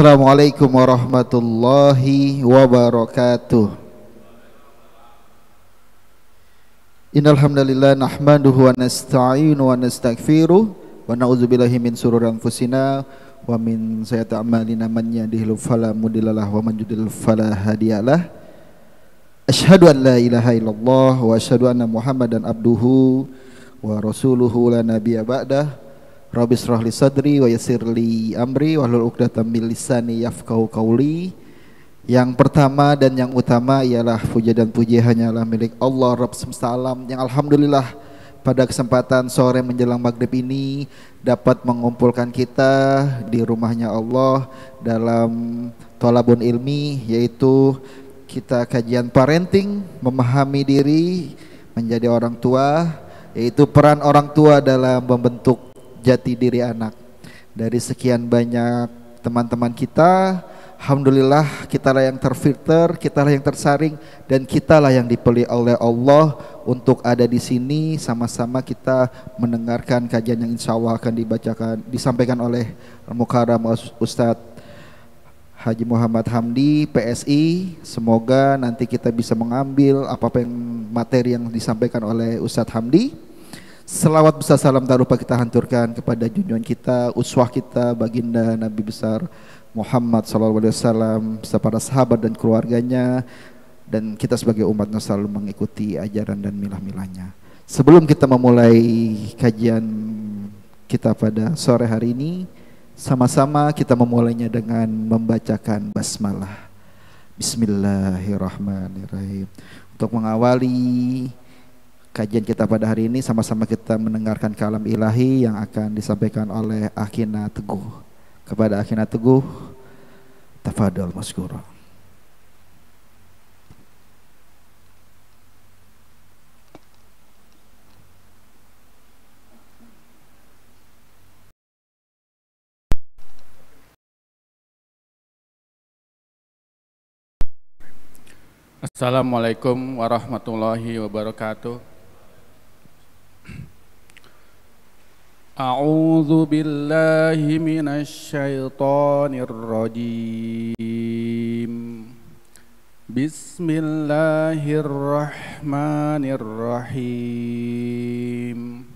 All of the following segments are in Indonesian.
Assalamualaikum warahmatullahi wabarakatuh. Innal hamdalillah nahmaduhu wa nasta'inu wa nastaghfiruh wa na'udzubillahi min shururi anfusina wa min sayyiati a'malina man yahdihillahu fala mudhillalah wa man yudhlil fala hadiyalah. Asyhadu an la ilaha illallah wa asyhadu anna Muhammadan abduhu wa rasuluhu la nabiyya ba'dah. Rabbi shrah li sadri wa yassir li amri wahlul 'uqdatam min lisani yafqahu qawli. Yang pertama dan yang utama ialah puja dan puji hanyalah milik Allah Rabb semesta alam, yang alhamdulillah pada kesempatan sore menjelang maghrib ini dapat mengumpulkan kita di rumahnya Allah dalam thalabun ilmi, yaitu kita kajian parenting, memahami diri menjadi orang tua, yaitu peran orang tua dalam membentuk jati diri anak. Dari sekian banyak teman-teman kita, alhamdulillah kitalah yang terfilter, kitalah yang tersaring, dan kitalah yang dipilih oleh Allah untuk ada di sini sama-sama kita mendengarkan kajian yang insya Allah akan disampaikan oleh Al-Mukarram Ustadz Haji Muhammad Hamdi PSI. Semoga nanti kita bisa mengambil apa-apa yang materi yang disampaikan oleh Ustadz Hamdi. Selawat besar salam tak lupa kita hanturkan kepada junjungan kita, uswah kita, baginda Nabi besar Muhammad SAW beserta para sahabat dan keluarganya, dan kita sebagai umatnya selalu mengikuti ajaran dan milah-milahnya. Sebelum kita memulai kajian kita pada sore hari ini, sama-sama kita memulainya dengan membacakan basmalah. Bismillahirrahmanirrahim. Untuk mengawali kajian kita pada hari ini, sama-sama kita mendengarkan kalam ilahi yang akan disampaikan oleh Akhina Teguh. Kepada Akhina Teguh, tafadhol maskura. Assalamualaikum warahmatullahi wabarakatuh. A'udzu billahi minasy syaithanir rajim. Bismillahirrahmanirrahim.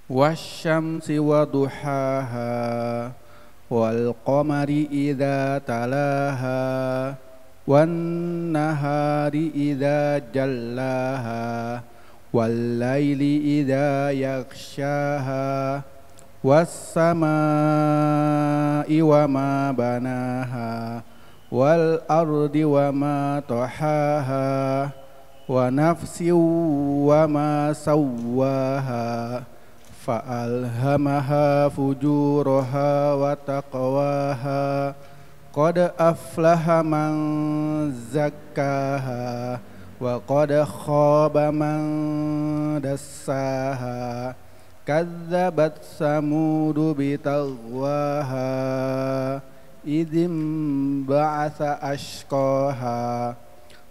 Wasyamsi wa duhaha wal qamari idza talaha wan nahari idza jallaha wal-laili idza yaghshaha was-samaa'i wa ma banaha wal-ardi wa ma tahaha wa nafsin wa ma sawwaha fa'alhamaha fujuraha wa taqwaha qad aflaha man zakkaha wa qad khaba man dassaha kadzabat samudu bitaghwaha idzim ba'atsa ashqaha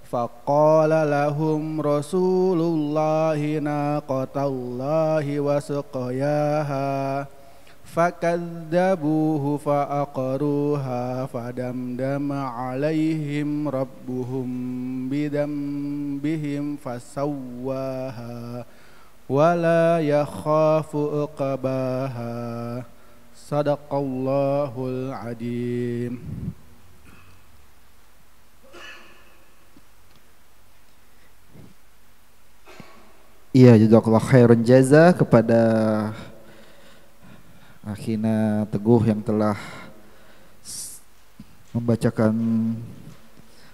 faqala lahum rasulullahi naqatallahi wa suqyaha fakadzabuhu fa'aqaruha fadamdama alaihim rabbuhum bidambihim fasawwaha wala yakhafu uqbaha. Sadaqallahul adim. Iya, jazakallah khairan jaza kepada Akhina Teguh yang telah membacakan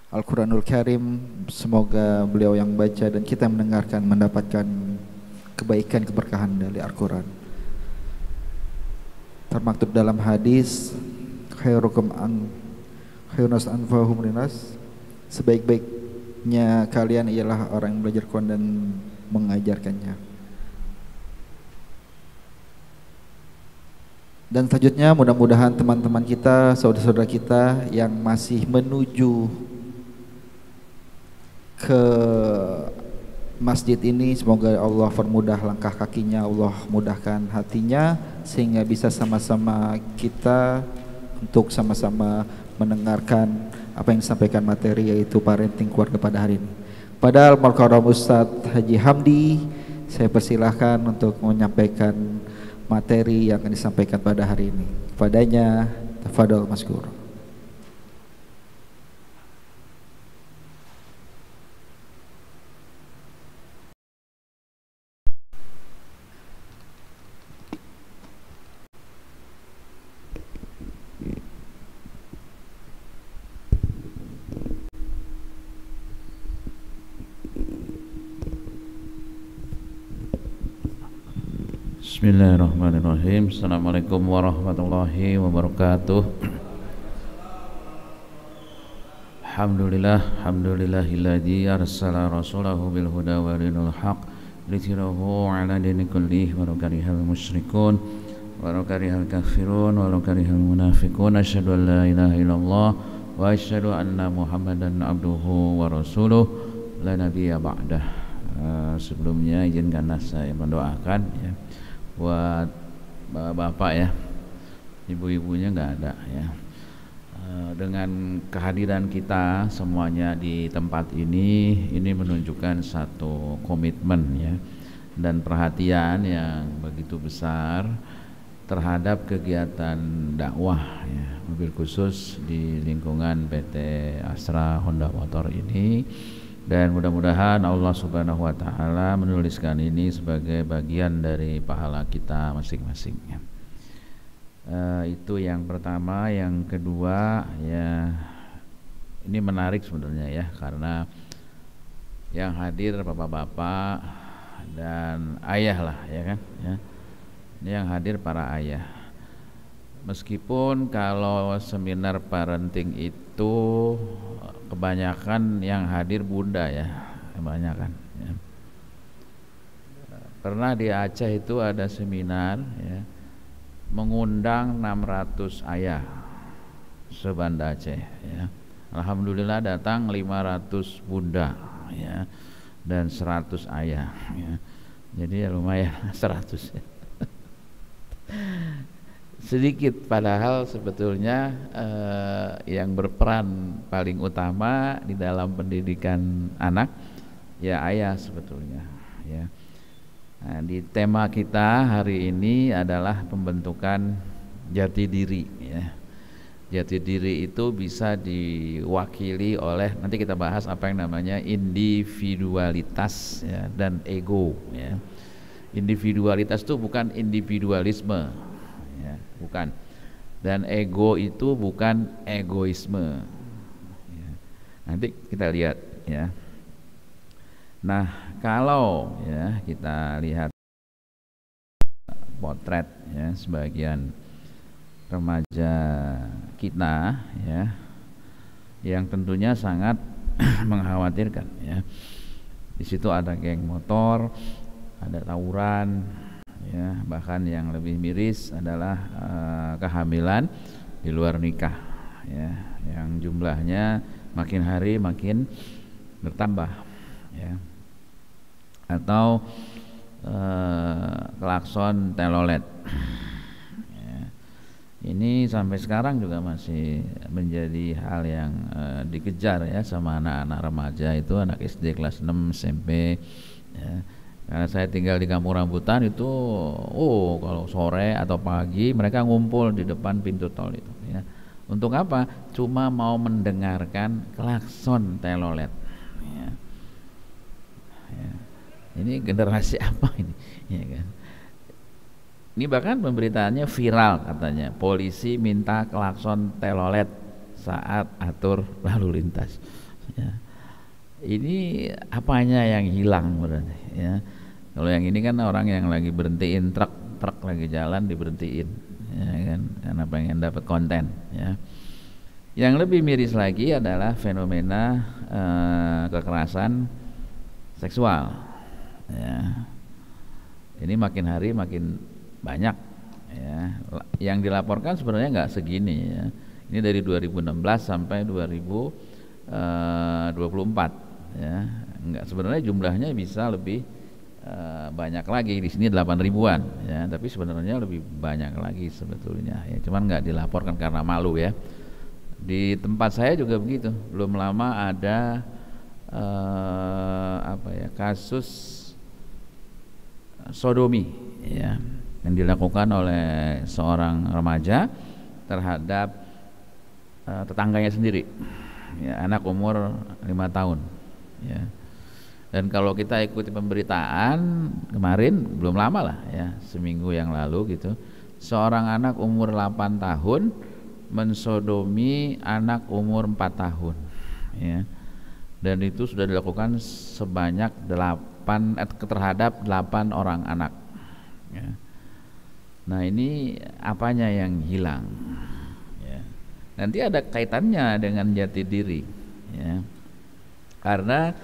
Al-Quranul Karim. Semoga beliau yang baca dan kita mendengarkan mendapatkan kebaikan keberkahan dari Al-Quran. Termaktub dalam hadis, khairukum khairunnas anfa'uhum linnas, sebaik-baiknya kalian ialah orang yang belajar Quran dan mengajarkannya. Dan selanjutnya mudah-mudahan teman-teman kita, saudara-saudara kita yang masih menuju ke masjid ini, semoga Allah permudah langkah kakinya, Allah mudahkan hatinya, sehingga bisa sama-sama kita untuk sama-sama mendengarkan apa yang disampaikan materi, yaitu parenting keluarga pada hari ini. Pada Al-Mukarram Ustadz Haji Hamdi, saya persilahkan untuk menyampaikan materi yang akan disampaikan pada hari ini. Padanya, tafadhol maskur. Bismillahirrahmanirrahim. Assalamualaikum warahmatullahi wabarakatuh. Alhamdulillahilladzi arsala rasulahu bil huda wa dinil haq liyudhhirahu 'ala dini kullih walau karihal musyrikun walau karihal kafirun walau karihal munafiqun. Asyhadu an la ilaha illallah wa asyhadu anna Muhammadan abduhu wa rasuluh la nabiyya ba'dah. Sebelumnya izinkan saya mendoakan ya buat bapak ya, ibu-ibunya nggak ada ya. Dengan kehadiran kita semuanya di tempat ini menunjukkan satu komitmen ya dan perhatian yang begitu besar terhadap kegiatan dakwah ya, mobil khusus di lingkungan PT Astra Honda Motor ini. Dan mudah-mudahan Allah Subhanahu wa Ta'ala menuliskan ini sebagai bagian dari pahala kita masing-masing ya. Itu yang pertama. Yang kedua ya, ini menarik sebenarnya ya, karena yang hadir bapak-bapak dan ayah lah ya kan ya. Ini yang hadir para ayah. Meskipun kalau seminar parenting itu kebanyakan yang hadir bunda ya, kebanyakan ya. Pernah di Aceh itu ada seminar ya, mengundang 600 ayah sebanda Aceh ya. Alhamdulillah datang 500 bunda ya, dan 100 ayah ya. Jadi ya lumayan 100 ya. Sedikit, padahal sebetulnya yang berperan paling utama di dalam pendidikan anak ya ayah sebetulnya ya. Nah, di tema kita hari ini adalah pembentukan jati diri ya. Jati diri itu bisa diwakili oleh, nanti kita bahas apa yang namanya individualitas ya, dan ego ya. Individualitas itu bukan individualisme ya, bukan, dan ego itu bukan egoisme ya. Nanti kita lihat ya. Nah, kalau ya kita lihat potret ya sebagian remaja kita ya, yang tentunya sangat mengkhawatirkan ya. Di situ ada geng motor, ada tawuran ya, bahkan yang lebih miris adalah kehamilan di luar nikah ya, yang jumlahnya makin hari makin bertambah ya. Atau klakson telolet ya. Ini sampai sekarang juga masih menjadi hal yang dikejar ya sama anak-anak remaja itu, anak SD kelas 6 SMP ya. Karena saya tinggal di Kampung Rambutan itu, kalau sore atau pagi mereka ngumpul di depan pintu tol itu ya. Untuk apa? Cuma mau mendengarkan klakson telolet ya. Ya. Ini generasi apa ini ya kan? Ini bahkan pemberitaannya viral katanya, polisi minta klakson telolet saat atur lalu lintas ya. Ini apanya yang hilang berarti ya? Kalau yang ini kan orang yang lagi berhentiin truk lagi jalan diberhentiin ya kan, karena pengen dapat konten ya. Yang lebih miris lagi adalah fenomena kekerasan seksual ya. Ini makin hari makin banyak ya. Yang dilaporkan sebenarnya nggak segini ya. Ini dari 2016 sampai 2024 ya. Enggak, sebenarnya jumlahnya bisa lebih banyak lagi di sini 8 ribuan ya, tapi sebenarnya lebih banyak lagi sebetulnya ya, cuman nggak dilaporkan karena malu ya. Di tempat saya juga begitu, belum lama ada kasus sodomi ya yang dilakukan oleh seorang remaja terhadap tetangganya sendiri ya, anak umur 5 tahun ya. Dan kalau kita ikuti pemberitaan kemarin, belum lama lah ya, seminggu yang lalu gitu, seorang anak umur 8 tahun mensodomi anak umur 4 tahun ya. Dan itu sudah dilakukan sebanyak terhadap 8 orang anak ya. Nah ini apanya yang hilang ya. Nanti ada kaitannya dengan jati diri ya, karena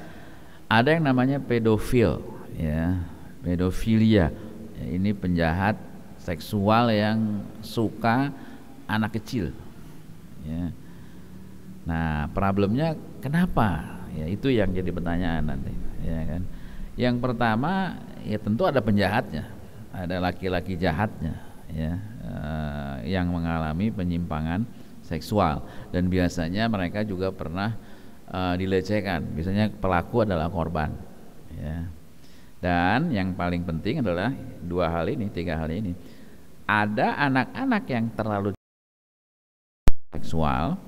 ada yang namanya pedofil ya, pedofilia ya, ini penjahat seksual yang suka anak kecil ya. Nah problemnya kenapa ya, itu yang jadi pertanyaan nanti ya kan. Yang pertama ya tentu ada penjahatnya, ada laki-laki jahatnya ya, yang mengalami penyimpangan seksual, dan biasanya mereka juga pernah dilecehkan, biasanya pelaku adalah korban ya. Dan yang paling penting adalah 3 hal ini. Ada anak-anak yang terlalu seksual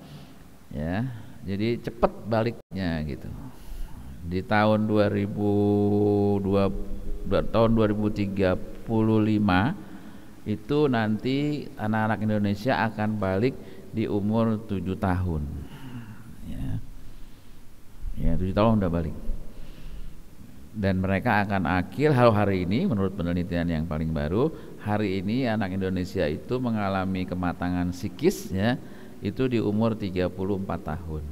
ya, jadi cepat baliknya gitu. Di tahun 2035 itu nanti anak-anak Indonesia akan balik di umur 7 tahun ya 7 tahun udah balik, dan mereka akan akil. Hari ini menurut penelitian yang paling baru, hari ini anak Indonesia itu mengalami kematangan psikis ya, itu di umur 34 tahun.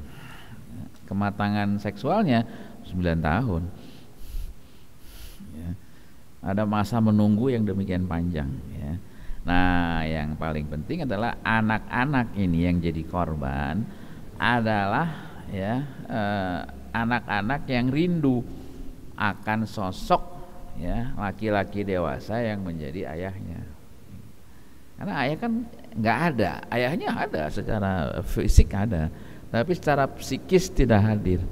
Kematangan seksualnya 9 tahun ya. Ada masa menunggu yang demikian panjang ya. Nah yang paling penting adalah anak-anak ini yang jadi korban adalah ya anak-anak yang rindu akan sosok ya laki-laki dewasa yang menjadi ayahnya. Karena ayah kan nggak ada, ayahnya ada secara fisik ada, tapi secara psikis tidak hadir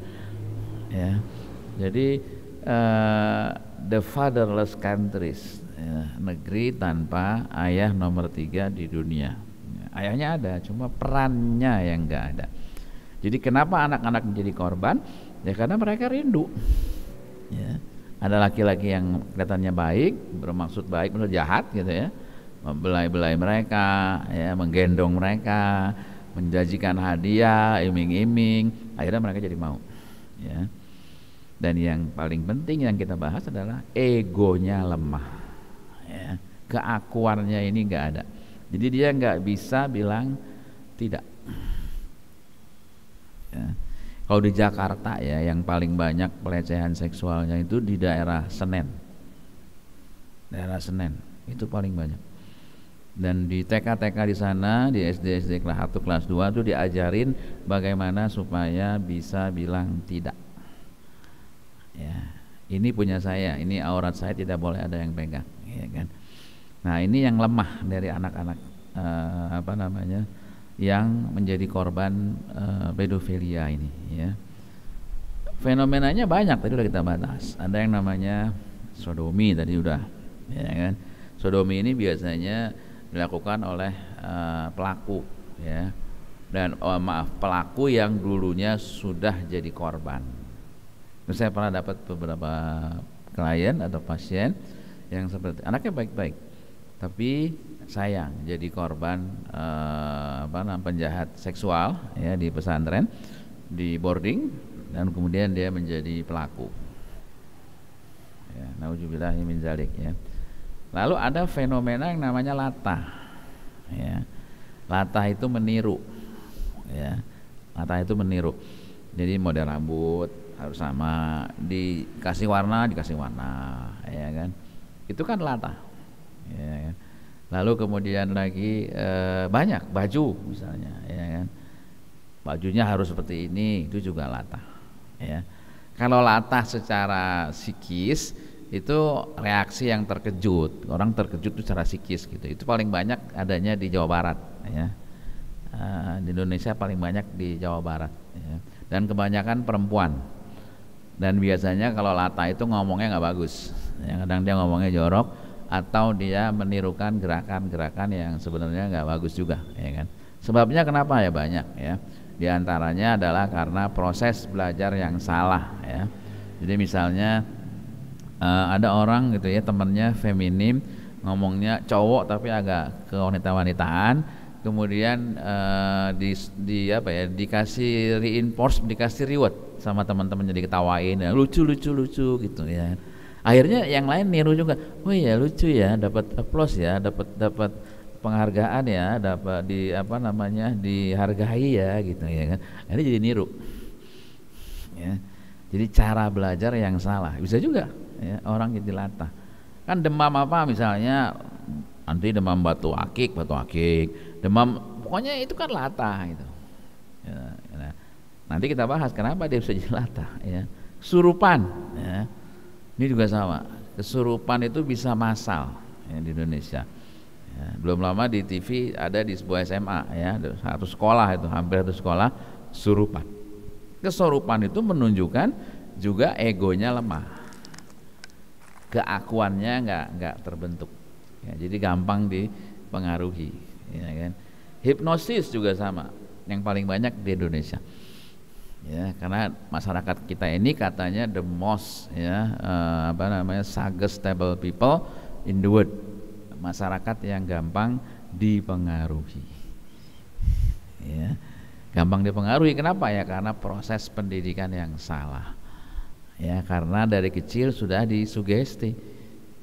ya. Jadi the fatherless countries ya, negeri tanpa ayah nomor 3 di dunia. Ayahnya ada, cuma perannya yang nggak ada. Jadi kenapa anak-anak menjadi korban? Ya karena mereka rindu ya. Ada laki-laki yang kelihatannya baik, bermaksud baik, benar jahat gitu ya, membelai-belai mereka ya, menggendong mereka, menjanjikan hadiah, iming-iming, akhirnya mereka jadi mau ya. Dan yang paling penting yang kita bahas adalah egonya lemah ya. Keakuannya ini nggak ada, jadi dia nggak bisa bilang tidak ya. Kalau di Jakarta ya, yang paling banyak pelecehan seksualnya itu di daerah Senen itu paling banyak. Dan di TK-TK di sana, di SD kelas 1 kelas 2 itu diajarin bagaimana supaya bisa bilang tidak ya. Ini punya saya, ini aurat saya, tidak boleh ada yang pegang ya kan. Nah ini yang lemah dari anak-anak yang menjadi korban pedofilia ini ya. Fenomenanya banyak, tadi udah kita bahas. Ada yang namanya sodomi tadi udah ya kan. Sodomi ini biasanya dilakukan oleh pelaku ya, dan pelaku yang dulunya sudah jadi korban. Saya pernah dapat beberapa klien atau pasien yang seperti anaknya baik-baik, tapi sayang jadi korban penjahat seksual ya di pesantren, di boarding, dan kemudian dia menjadi pelaku ya, naudzubillah min dzalik ya. Lalu ada fenomena yang namanya latah ya. Latah itu meniru ya. Latah itu meniru, jadi model rambut harus sama, dikasih warna ya kan, itu kan latah ya kan. Lalu kemudian lagi banyak baju misalnya ya kan, bajunya harus seperti ini, itu juga latah ya. Kalau latah secara psikis itu reaksi yang terkejut, orang terkejut itu secara psikis gitu. Itu paling banyak adanya di Jawa Barat ya. Di Indonesia paling banyak di Jawa Barat ya. Dan kebanyakan perempuan. Dan biasanya kalau latah itu ngomongnya nggak bagus ya, kadang dia ngomongnya jorok atau dia menirukan gerakan-gerakan yang sebenarnya nggak bagus juga ya kan. Sebabnya kenapa ya banyak ya. Di antaranya adalah karena proses belajar yang salah ya. Jadi misalnya ada orang gitu ya, temennya feminim, ngomongnya cowok tapi agak ke wanita-wanitaan, kemudian dikasih reinforce, dikasih reward sama teman-temannya, diketawain ya, lucu gitu ya. Akhirnya yang lain niru juga, oh iya lucu ya, dapat applause ya, dapat penghargaan ya, dapat dihargai ya gitu ya kan. Ini jadi niru ya. Jadi cara belajar yang salah bisa juga ya, orang jadi latah. Kan demam apa misalnya, nanti demam batu akik, demam, pokoknya itu kan latah gitu ya. Nanti kita bahas kenapa dia bisa jadi latah ya. Kesurupan ya, ini juga sama. Kesurupan itu bisa massal ya, di Indonesia ya. Belum lama di TV ada di sebuah SMA ya, satu sekolah itu, hampir satu sekolah kesurupan. Kesurupan itu menunjukkan juga egonya lemah, keakuannya nggak terbentuk ya, jadi gampang dipengaruhi ya kan. Hipnosis juga sama, yang paling banyak di Indonesia ya, karena masyarakat kita ini katanya the most ya suggestible people in the world, masyarakat yang gampang dipengaruhi ya. Gampang dipengaruhi kenapa ya? Karena proses pendidikan yang salah ya, karena dari kecil sudah disugesti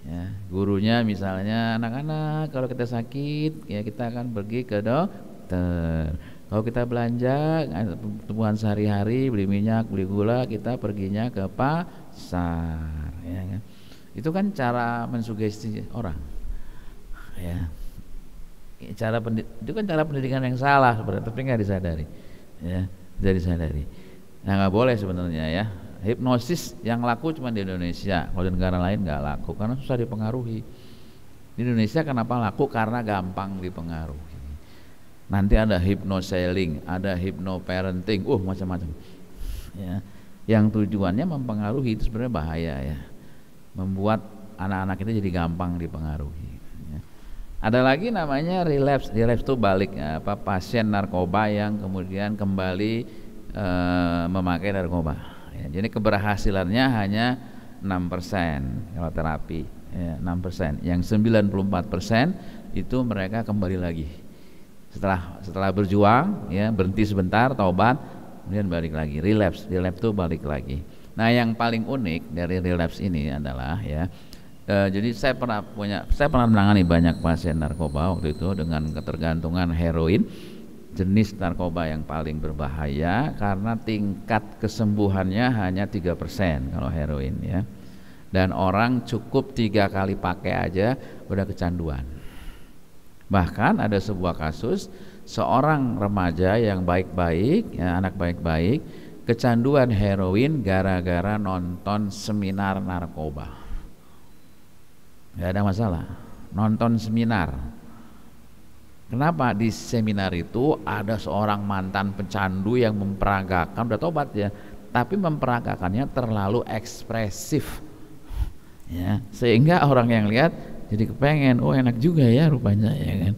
ya. Gurunya misalnya, anak-anak kalau kita sakit ya kita akan pergi ke dokter, kalau kita belanja kebutuhan sehari-hari, beli minyak, beli gula, kita perginya ke pasar ya kan? Itu kan cara mensugesti orang ya. Itu kan cara pendidikan yang salah sebenarnya, tapi nggak disadari ya, tidak disadari. Nah nggak boleh sebenarnya ya. Hipnosis yang laku cuma di Indonesia, kalau di negara lain nggak laku karena susah dipengaruhi. Di Indonesia kenapa laku? Karena gampang dipengaruhi. Nanti ada hypnoselling, ada hypnoparenting, macam-macam ya. Yang tujuannya mempengaruhi, itu sebenarnya bahaya ya, membuat anak-anak itu jadi gampang dipengaruhi. Ada lagi namanya relapse. Relapse itu balik pasien narkoba yang kemudian kembali memakai narkoba ya. Jadi keberhasilannya hanya 6% kalau terapi ya, 6%. Yang 94% itu mereka kembali lagi setelah berjuang ya, berhenti sebentar, taubat, kemudian balik lagi. Relapse itu balik lagi. Nah yang paling unik dari relapse ini adalah ya, jadi saya pernah menangani banyak pasien narkoba waktu itu dengan ketergantungan heroin, jenis narkoba yang paling berbahaya karena tingkat kesembuhannya hanya 3% kalau heroin ya. Dan orang cukup 3 kali pakai aja udah kecanduan. Bahkan ada sebuah kasus seorang remaja yang baik-baik ya, anak baik-baik, kecanduan heroin gara-gara nonton seminar narkoba. Gak ada masalah, nonton seminar. Kenapa? Di seminar itu ada seorang mantan pecandu yang memperagakan, udah tobat ya, tapi memperagakannya terlalu ekspresif ya, sehingga orang yang lihat jadi kepengen, enak juga ya rupanya ya kan.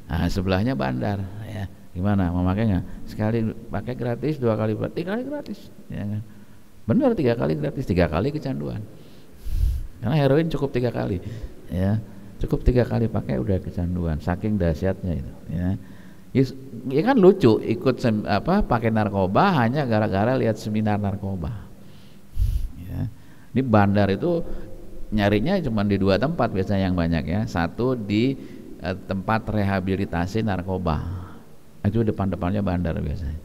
Nah sebelahnya bandar ya, gimana mau pakai nggak? Sekali pakai gratis, 2 kali, 3 kali gratis ya kan. Bener, 3 kali gratis, 3 kali kecanduan. Karena heroin cukup 3 kali ya, cukup 3 kali pakai udah kecanduan, saking dahsyatnya itu ya. Ya kan lucu ikut pakai narkoba hanya gara-gara lihat seminar narkoba ya. Ini bandar itu nyarinya cuma di 2 tempat biasanya yang banyak ya. Satu di tempat rehabilitasi narkoba, itu depan-depannya bandar biasanya,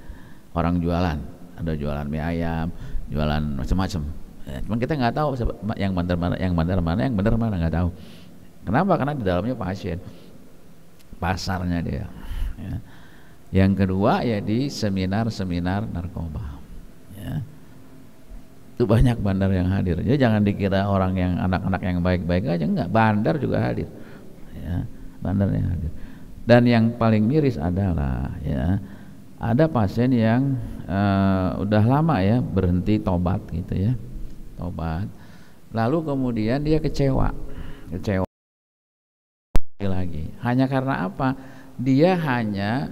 orang jualan, ada jualan mie ayam, jualan macam-macam ya, cuman kita nggak tahu yang benar mana, yang benar mana nggak tahu. Kenapa? Karena di dalamnya pasien, pasarnya dia ya. Yang kedua ya di seminar narkoba ya. Itu banyak bandar yang hadir. Jadi jangan dikira orang yang anak-anak yang baik-baik aja, enggak, bandar juga hadir. Ya, bandar yang hadir. Dan yang paling miris adalah ya, ada pasien yang udah lama ya berhenti tobat gitu ya. Tobat. Lalu kemudian dia kecewa lagi. Hanya karena apa? Dia hanya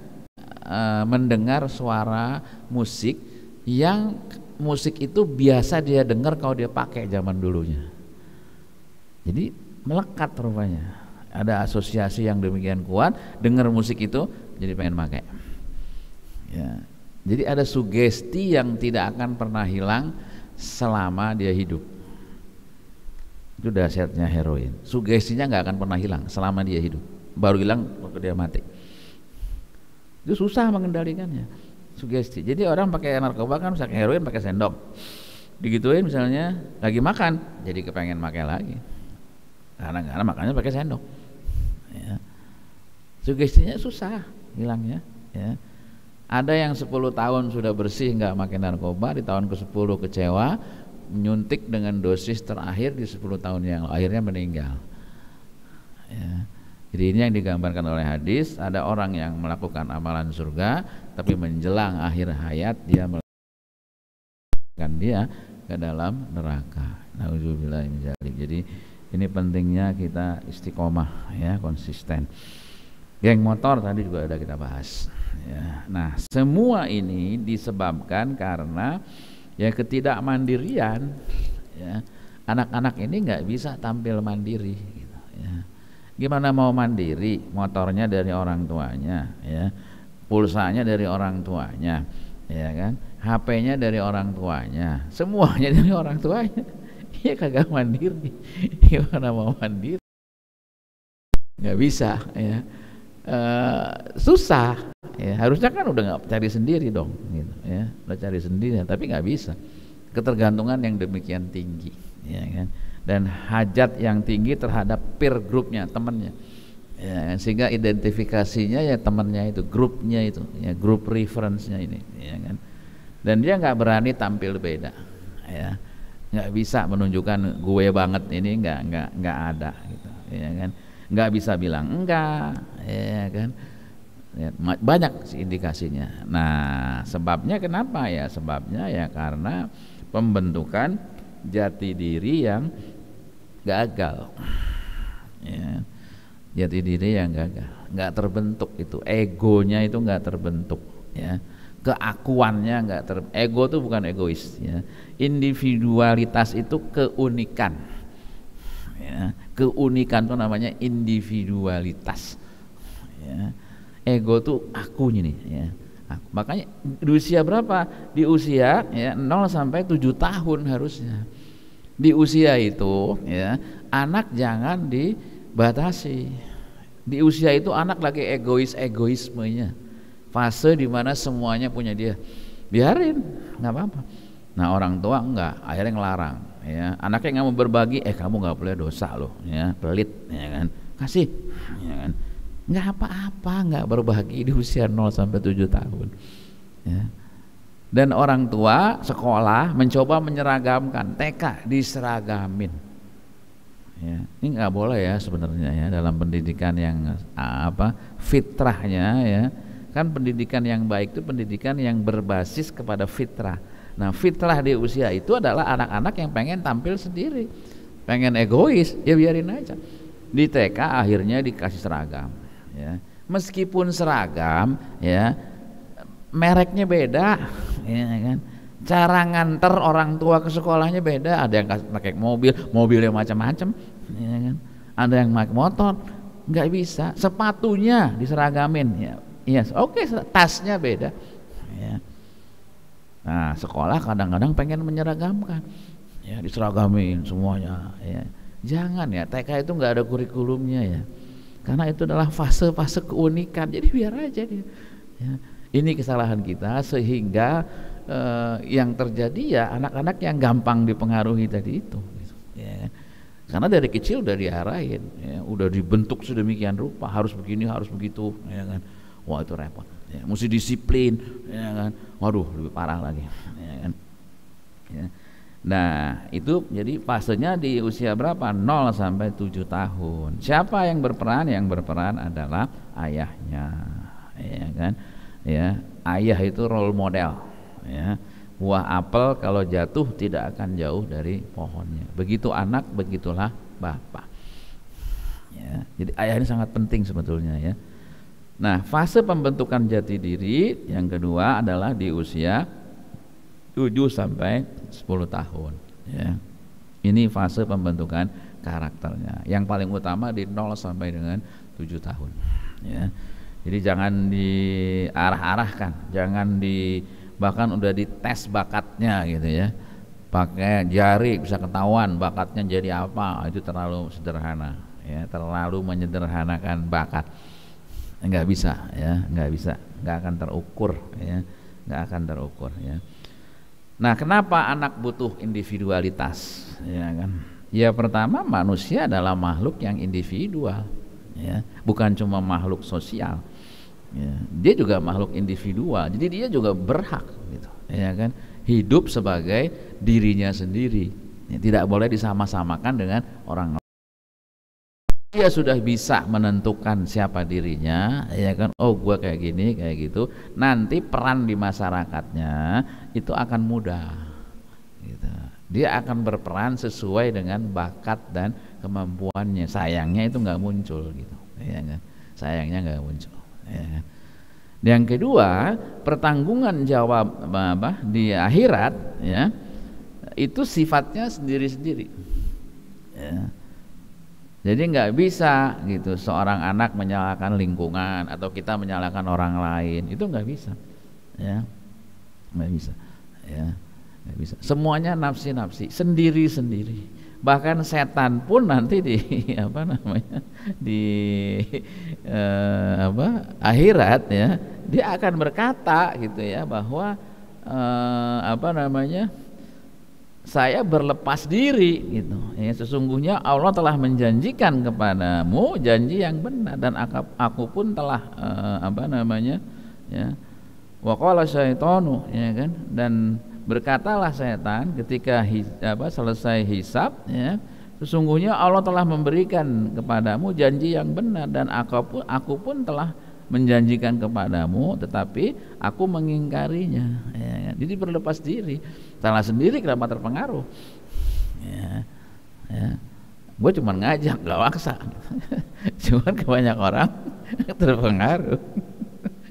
mendengar suara musik yang musik itu biasa dia dengar kalau dia pakai zaman dulunya. Jadi melekat rupanya. Ada asosiasi yang demikian kuat, dengar musik itu jadi pengen pakai. Ya. Jadi ada sugesti yang tidak akan pernah hilang selama dia hidup. Itu dahsyatnya heroin. Sugestinya nggak akan pernah hilang selama dia hidup. Baru hilang waktu dia mati. Itu susah mengendalikannya. Sugesti. Jadi orang pakai narkoba kan pakai heroin pakai sendok. Digituin misalnya lagi makan, jadi kepengen pakai lagi. Karena makannya pakai sendok. Ya. Sugestinya susah hilangnya. Ya. Ada yang 10 tahun sudah bersih nggak makan narkoba, di tahun ke-10 kecewa, nyuntik dengan dosis terakhir di 10 tahun yang akhirnya meninggal. Ya. Jadi ini yang digambarkan oleh hadis, ada orang yang melakukan amalan surga, tapi menjelang akhir hayat dia melakukan dia ke dalam neraka. Nauzubillah min dzalik. Jadi ini pentingnya kita istiqomah ya, konsisten. Geng motor tadi juga ada kita bahas. Ya. Nah, semua ini disebabkan karena ya ketidakmandirian. Ya. Anak-anak ini nggak bisa tampil mandiri. Gitu, ya. Gimana mau mandiri? Motornya dari orang tuanya, ya. Pulsanya dari orang tuanya, ya kan? HP-nya dari orang tuanya, semuanya dari orang tuanya. Ya kagak mandiri. Gimana mau mandiri? Nggak bisa, ya. Susah. Ya, harusnya kan udah nggak cari sendiri dong, gitu, ya. Udah cari sendiri, tapi nggak bisa. Ketergantungan yang demikian tinggi, ya kan? Dan hajat yang tinggi terhadap peer grupnya, temannya, ya, sehingga identifikasinya ya temannya itu, grupnya itu, ya, grup reference-nya ini, ya kan? Dan dia nggak berani tampil beda, ya, nggak bisa menunjukkan gue banget ini, nggak ada, gitu, ya kan? Nggak bisa bilang enggak, ya kan? Ya, banyak indikasinya. Nah, sebabnya kenapa ya? Sebabnya ya karena pembentukan jati diri yang gagal. Ya, jati diri yang gagal, nggak terbentuk itu, egonya itu nggak terbentuk, ya. Keakuannya nggak ego itu bukan egois, ya. Individualitas itu keunikan, ya. Keunikan itu namanya individualitas, ya. Ego tuh akunya nih, ya. Makanya di usia berapa? Di usia ya 0 sampai 7 tahun harusnya. Di usia itu ya anak jangan dibatasi. Di usia itu anak lagi egoismenya. Fase di mana semuanya punya dia. Biarin, nggak apa-apa. Nah, orang tua enggak, akhirnya ngelarang, ya. Anaknya nggak mau berbagi, kamu nggak boleh, dosa loh, ya, pelit, ya kan. Kasih, ya kan. Nggak apa-apa nggak berbagi di usia 0 sampai 7 tahun, ya. Dan orang tua sekolah mencoba menyeragamkan, TK diseragamin, ya. Ini nggak boleh ya sebenarnya, ya, dalam pendidikan yang fitrahnya, ya kan. Pendidikan yang baik itu pendidikan yang berbasis kepada fitrah. Nah, fitrah di usia itu adalah anak-anak yang pengen tampil sendiri, pengen egois, ya biarin aja. Di TK akhirnya dikasih seragam, ya. Meskipun seragam, ya, mereknya beda, ya kan. Cara nganter orang tua ke sekolahnya beda. Ada yang pakai mobilnya macam-macam, ya kan. Ada yang naik motor, nggak bisa. Sepatunya diseragamin, ya. Yes, oke, tasnya beda, ya. Nah, sekolah kadang-kadang pengen menyeragamkan, ya, diseragamin semuanya, ya. Jangan, ya, TK itu nggak ada kurikulumnya, ya. Karena itu adalah fase-fase keunikan. Jadi biar aja dia, ya. Ini kesalahan kita sehingga yang terjadi ya anak-anak yang gampang dipengaruhi tadi itu, gitu, ya. Karena dari kecil udah diarahin, ya, udah dibentuk sedemikian rupa, harus begini, harus begitu, ya kan. Wah, itu repot, ya. Mesti disiplin, ya kan. Waduh, lebih parah lagi, ya kan. Ya. Nah, itu jadi fasenya di usia berapa? 0 sampai 7 tahun. Siapa yang berperan? Yang berperan adalah ayahnya, ya kan? Ya, ayah itu role model, ya. Buah apel kalau jatuh tidak akan jauh dari pohonnya. Begitu anak, begitulah bapak. Ya, jadi ayah ini sangat penting sebetulnya, ya. Nah, fase pembentukan jati diri yang kedua adalah di usia 7 sampai 10 tahun, ya. Ini fase pembentukan karakternya. Yang paling utama di 0 sampai dengan 7 tahun, ya. Jadi jangan diarah-arahkan, jangan bahkan udah dites bakatnya gitu, ya. Pakai jari bisa ketahuan bakatnya jadi apa, itu terlalu sederhana, ya, terlalu menyederhanakan bakat. Nggak bisa, ya, nggak bisa, nggak akan terukur, ya, nggak akan terukur, ya. Nah, kenapa anak butuh individualitas, ya kan? Ya, pertama, manusia adalah makhluk yang individual, ya, bukan cuma makhluk sosial, ya. Dia juga makhluk individual, jadi dia juga berhak, gitu, ya kan, hidup sebagai dirinya sendiri, ya, tidak boleh disama-samakan dengan orang. Dia sudah bisa menentukan siapa dirinya, ya kan, oh gua kayak gini, kayak gitu, nanti peran di masyarakatnya itu akan mudah, gitu. Dia akan berperan sesuai dengan bakat dan kemampuannya. Sayangnya itu nggak muncul, gitu, ya kan, sayangnya nggak muncul, ya kan. Yang kedua, pertanggungan jawab di akhirat, ya, itu sifatnya sendiri-sendiri, ya. Jadi nggak bisa gitu seorang anak menyalahkan lingkungan atau kita menyalahkan orang lain, itu nggak bisa, ya, nggak bisa, ya, nggak bisa. Semuanya nafsi-nafsi, sendiri-sendiri. Bahkan setan pun nanti di akhirat, ya, dia akan berkata gitu, ya, bahwa saya berlepas diri, gitu, ya, sesungguhnya Allah telah menjanjikan kepadamu janji yang benar dan aku pun telah ya, wa qala syaitanu, ya kan, dan berkatalah setan ketika selesai hisab, ya, sesungguhnya Allah telah memberikan kepadamu janji yang benar dan aku pun telah menjanjikan kepadamu, tetapi aku mengingkarinya, ya. Jadi berlepas diri, salah sendiri kenapa terpengaruh, ya, ya. Gue cuma ngajak, gak maksa, cuman kebanyak orang terpengaruh,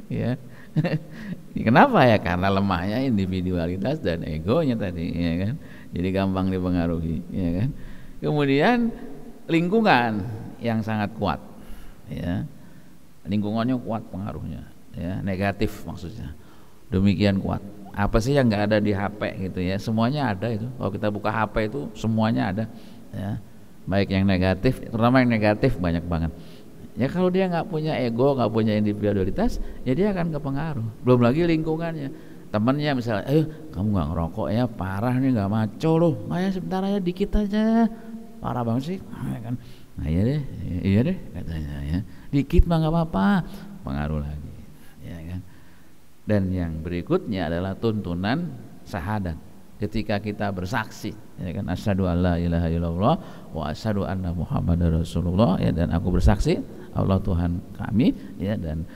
ya. Kenapa, ya, karena lemahnya individualitas dan egonya tadi, ya kan, jadi gampang dipengaruhi, ya kan. Kemudian lingkungan yang sangat kuat, ya. Lingkungannya kuat pengaruhnya, ya, negatif maksudnya, demikian kuat. Apa sih yang nggak ada di HP gitu, ya, semuanya ada itu. Kalau kita buka HP itu semuanya ada, ya, baik yang negatif, terutama yang negatif banyak banget. Ya, kalau dia nggak punya ego, nggak punya individualitas, ya dia akan kepengaruh. Belum lagi lingkungannya, temennya misalnya, kamu nggak ngerokok ya, parah nih, nggak maco loh, ya sebentar aja, dikit aja, parah banget sih, ya kan. Nah, iya deh katanya, ya, dikit mah nggak apa-apa, pengaruh lagi, ya kan. Dan yang berikutnya adalah tuntunan syahadat. Ketika kita bersaksi, ya kan, asyhadu alla ilaha illallah wa asyhadu anna muhammadar rasulullah, ya, dan aku bersaksi Allah Tuhan kami, ya, dan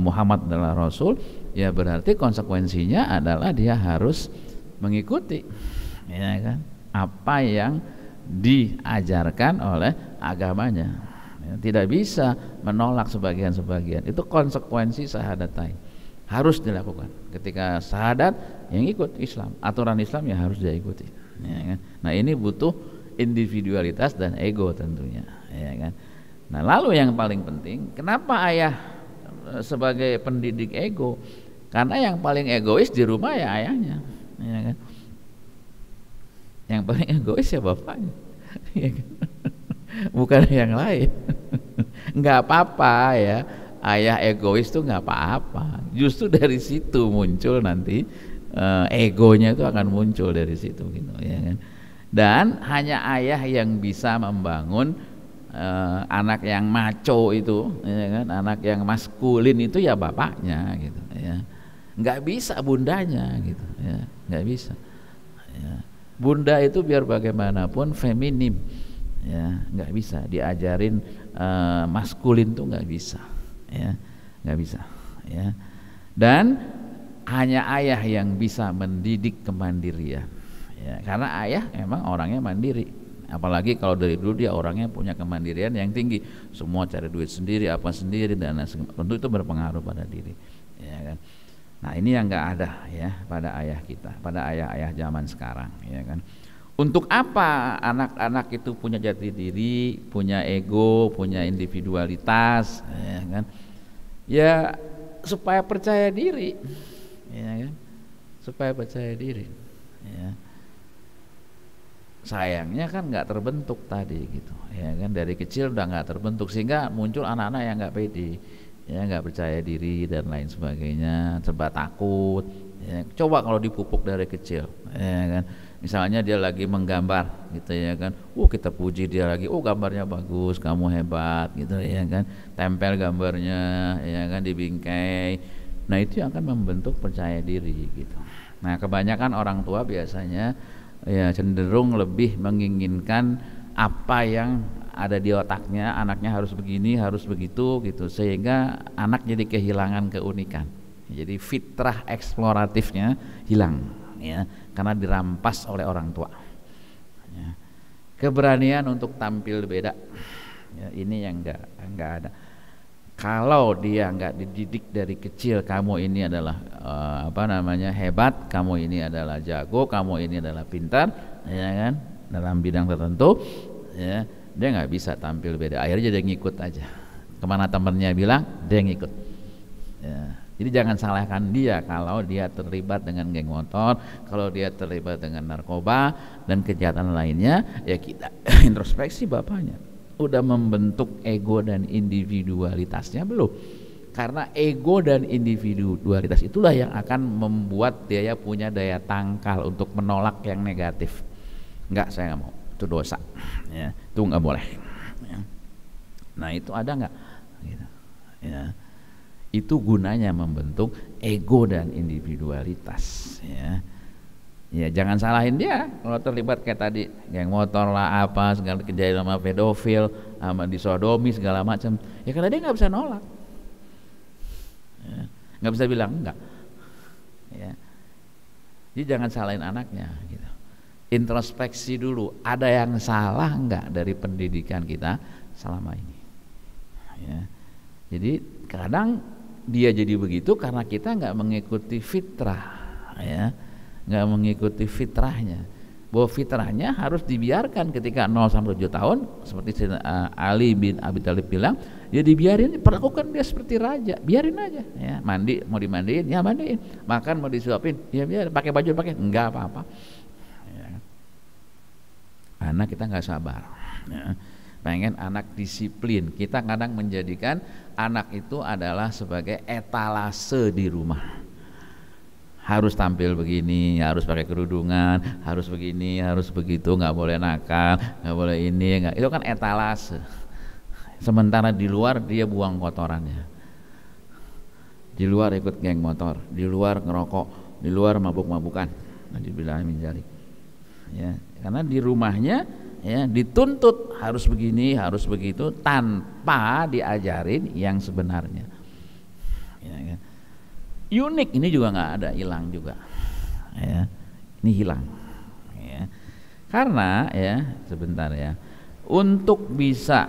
Muhammad adalah Rasul, ya, berarti konsekuensinya adalah dia harus mengikuti, ya kan, apa yang diajarkan oleh agamanya, ya, tidak bisa menolak sebagian-sebagian. Itu konsekuensi syahadatain, harus dilakukan. Ketika syahadat, yang ikut Islam, aturan Islam yang harus dia ikuti, ya kan? Nah, ini butuh individualitas dan ego tentunya, ya kan. Nah, lalu yang paling penting, kenapa ayah sebagai pendidik ego? Karena yang paling egois di rumah ya ayahnya, ya kan. Yang paling egois ya bapaknya, ya kan? Bukan yang lain. Nggak apa-apa, ya, ayah egois tuh nggak apa-apa. Justru dari situ muncul nanti egonya itu akan muncul dari situ, gitu, ya kan. Dan hanya ayah yang bisa membangun anak yang maco itu, ya kan, anak yang maskulin itu ya bapaknya, gitu, ya. Nggak bisa bundanya, gitu, ya, nggak bisa, ya. Bunda itu biar bagaimanapun feminim, ya, nggak bisa diajarin maskulin tuh nggak bisa, ya, nggak bisa, ya. Dan hanya ayah yang bisa mendidik kemandirian, ya, karena ayah memang orangnya mandiri. Apalagi kalau dari dulu dia orangnya punya kemandirian yang tinggi, semua cari duit sendiri, apa sendiri, dan tentu itu berpengaruh pada diri, ya kan. Nah ini yang nggak ada ya pada ayah kita, pada ayah-ayah zaman sekarang, ya kan. Untuk apa anak-anak itu punya jati diri, punya ego, punya individualitas, ya kan? Ya supaya percaya diri, ya kan? Supaya percaya diri, ya. Sayangnya kan nggak terbentuk tadi gitu, ya kan, dari kecil udah nggak terbentuk sehingga muncul anak-anak yang nggak pede, ya, nggak percaya diri dan lain sebagainya, serba takut, ya. Coba kalau dipupuk dari kecil, ya kan, misalnya dia lagi menggambar gitu, ya kan, kita puji dia lagi, gambarnya bagus, kamu hebat gitu, ya kan, tempel gambarnya, ya kan, di bingkai. Nah itu yang akan membentuk percaya diri gitu. Nah kebanyakan orang tua biasanya ya cenderung lebih menginginkan apa yang ada di otaknya, anaknya harus begini, harus begitu gitu, sehingga anak jadi kehilangan keunikan. Jadi fitrah eksploratifnya hilang, ya, karena dirampas oleh orang tua. Ya. Keberanian untuk tampil beda, ya, ini yang enggak ada. Kalau dia nggak dididik dari kecil, kamu ini adalah hebat, kamu ini adalah jago, kamu ini adalah pintar, ya kan, dalam bidang tertentu, ya, dia nggak bisa tampil beda. Akhirnya dia ngikut aja. Kemana temennya bilang, dia ngikut. Ya. Jadi jangan salahkan dia kalau dia terlibat dengan geng motor, kalau dia terlibat dengan narkoba dan kejahatan lainnya, ya kita introspeksi bapaknya. Udah membentuk ego dan individualitasnya belum? Karena ego dan individualitas itulah yang akan membuat dia punya daya tangkal untuk menolak yang negatif. Enggak, saya nggak mau, itu dosa, ya, itu nggak boleh, ya. Nah itu ada nggak? Gitu. Ya. Itu gunanya membentuk ego dan individualitas, ya. Ya jangan salahin dia kalau terlibat kayak tadi geng motor lah, apa segala kejadian sama pedofil, sama disodomi segala macam, ya karena dia nggak bisa nolak, ya, nggak bisa bilang enggak, ya. Jadi jangan salahin anaknya gitu. Introspeksi dulu, ada yang salah enggak dari pendidikan kita selama ini, ya. Jadi kadang dia jadi begitu karena kita nggak mengikuti fitrah, ya, nggak mengikuti fitrahnya, bahwa fitrahnya harus dibiarkan ketika 0 sampai 7 tahun seperti Ali bin Abi Thalib bilang, ya dibiarin, perlakukan dia seperti raja, biarin aja, ya, mandi mau dimandiin, ya mandiin, makan mau disuapin, ya biar, pakai baju pakai, enggak apa-apa, ya. Anak kita nggak sabar, ya. Pengen anak disiplin. Kita kadang menjadikan anak itu adalah sebagai etalase di rumah. Harus tampil begini, harus pakai kerudungan, harus begini, harus begitu, nggak boleh nakal, nggak boleh ini, nggak. Itu kan etalase. Sementara di luar dia buang kotorannya. Di luar ikut geng motor, di luar ngerokok, di luar mabuk-mabukan. Naudzubillah min dzalik. Ya, karena di rumahnya, ya, dituntut harus begini, harus begitu, tanpa diajarin yang sebenarnya, ya, kan? Unik ini juga nggak ada, hilang juga, ya, ini hilang, ya. Karena ya sebentar ya, untuk bisa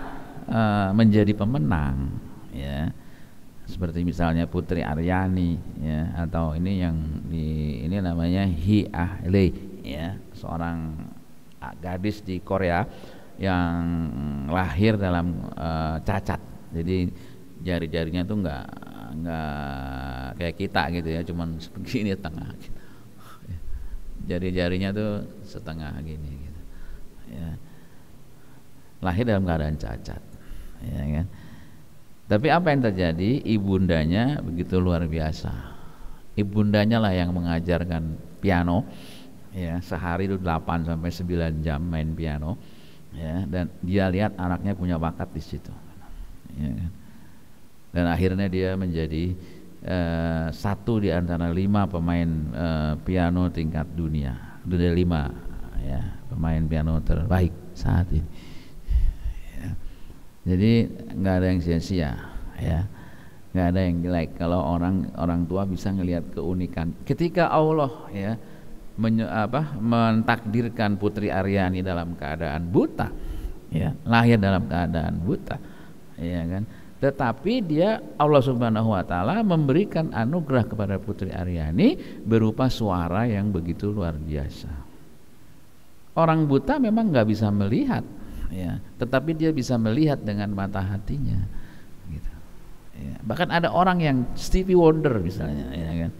menjadi pemenang, ya, seperti misalnya Putri Aryani, ya, atau ini yang ini namanya Hi Ah-lee, ya, seorang gadis di Korea yang lahir dalam cacat, jadi jari-jarinya tuh nggak kayak kita gitu ya, cuman segini tengah gitu. Jari-jarinya tuh setengah gini gitu, ya. Lahir dalam keadaan cacat, ya kan. Tapi apa yang terjadi? Ibundanya begitu luar biasa. Ibundanya lah yang mengajarkan piano, ya, sehari itu 8 sampai 9 jam main piano, ya, dan dia lihat anaknya punya bakat di situ, ya, dan akhirnya dia menjadi satu di antara 5 pemain piano tingkat dunia 5, ya, pemain piano terbaik saat ini. Ya. Jadi nggak ada yang sia-sia, ya, nggak ada yang jelek kalau orang tua bisa ngelihat keunikan. Ketika Allah ya mentakdirkan Putri Aryani dalam keadaan buta, ya, lahir dalam keadaan buta, ya kan. Tetapi Allah Subhanahu wa taala memberikan anugerah kepada Putri Aryani berupa suara yang begitu luar biasa. Orang buta memang nggak bisa melihat, ya, tetapi dia bisa melihat dengan mata hatinya, gitu. Ya, bahkan ada orang yang Stevie Wonder misalnya, ya kan,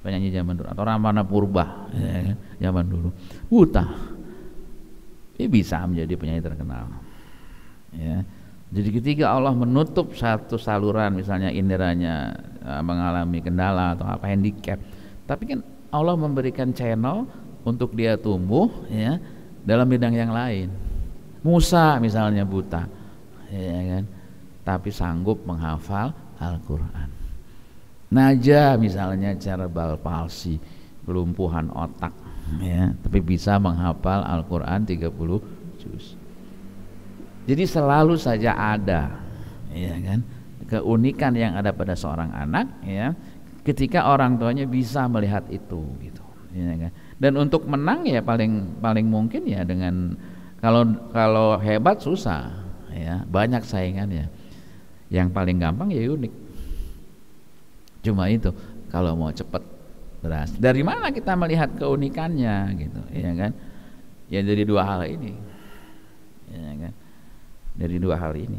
penyanyi zaman dulu, atau Ramana Purba, ya kan, zaman dulu buta, dia bisa menjadi penyanyi terkenal, ya. Jadi ketika Allah menutup satu saluran, misalnya inderanya mengalami kendala atau apa, handicap, tapi kan Allah memberikan channel untuk dia tumbuh, ya, dalam bidang yang lain. Musa misalnya buta, ya kan, tapi sanggup menghafal Al-Quran. Najah misalnya cerebral palsy, kelumpuhan otak, ya, tapi bisa menghafal Al-Quran 30 juz. Jadi selalu saja ada, ya kan, keunikan yang ada pada seorang anak, ya, ketika orang tuanya bisa melihat itu, gitu, ya kan. Dan untuk menang ya paling mungkin ya dengan kalau hebat susah, ya, banyak saingannya. Yang paling gampang ya unik. Cuma itu kalau mau cepat berhasil. Dari mana kita melihat keunikannya, gitu, ya kan? Ya dari dua hal ini, ya kan? Dari dua hal ini,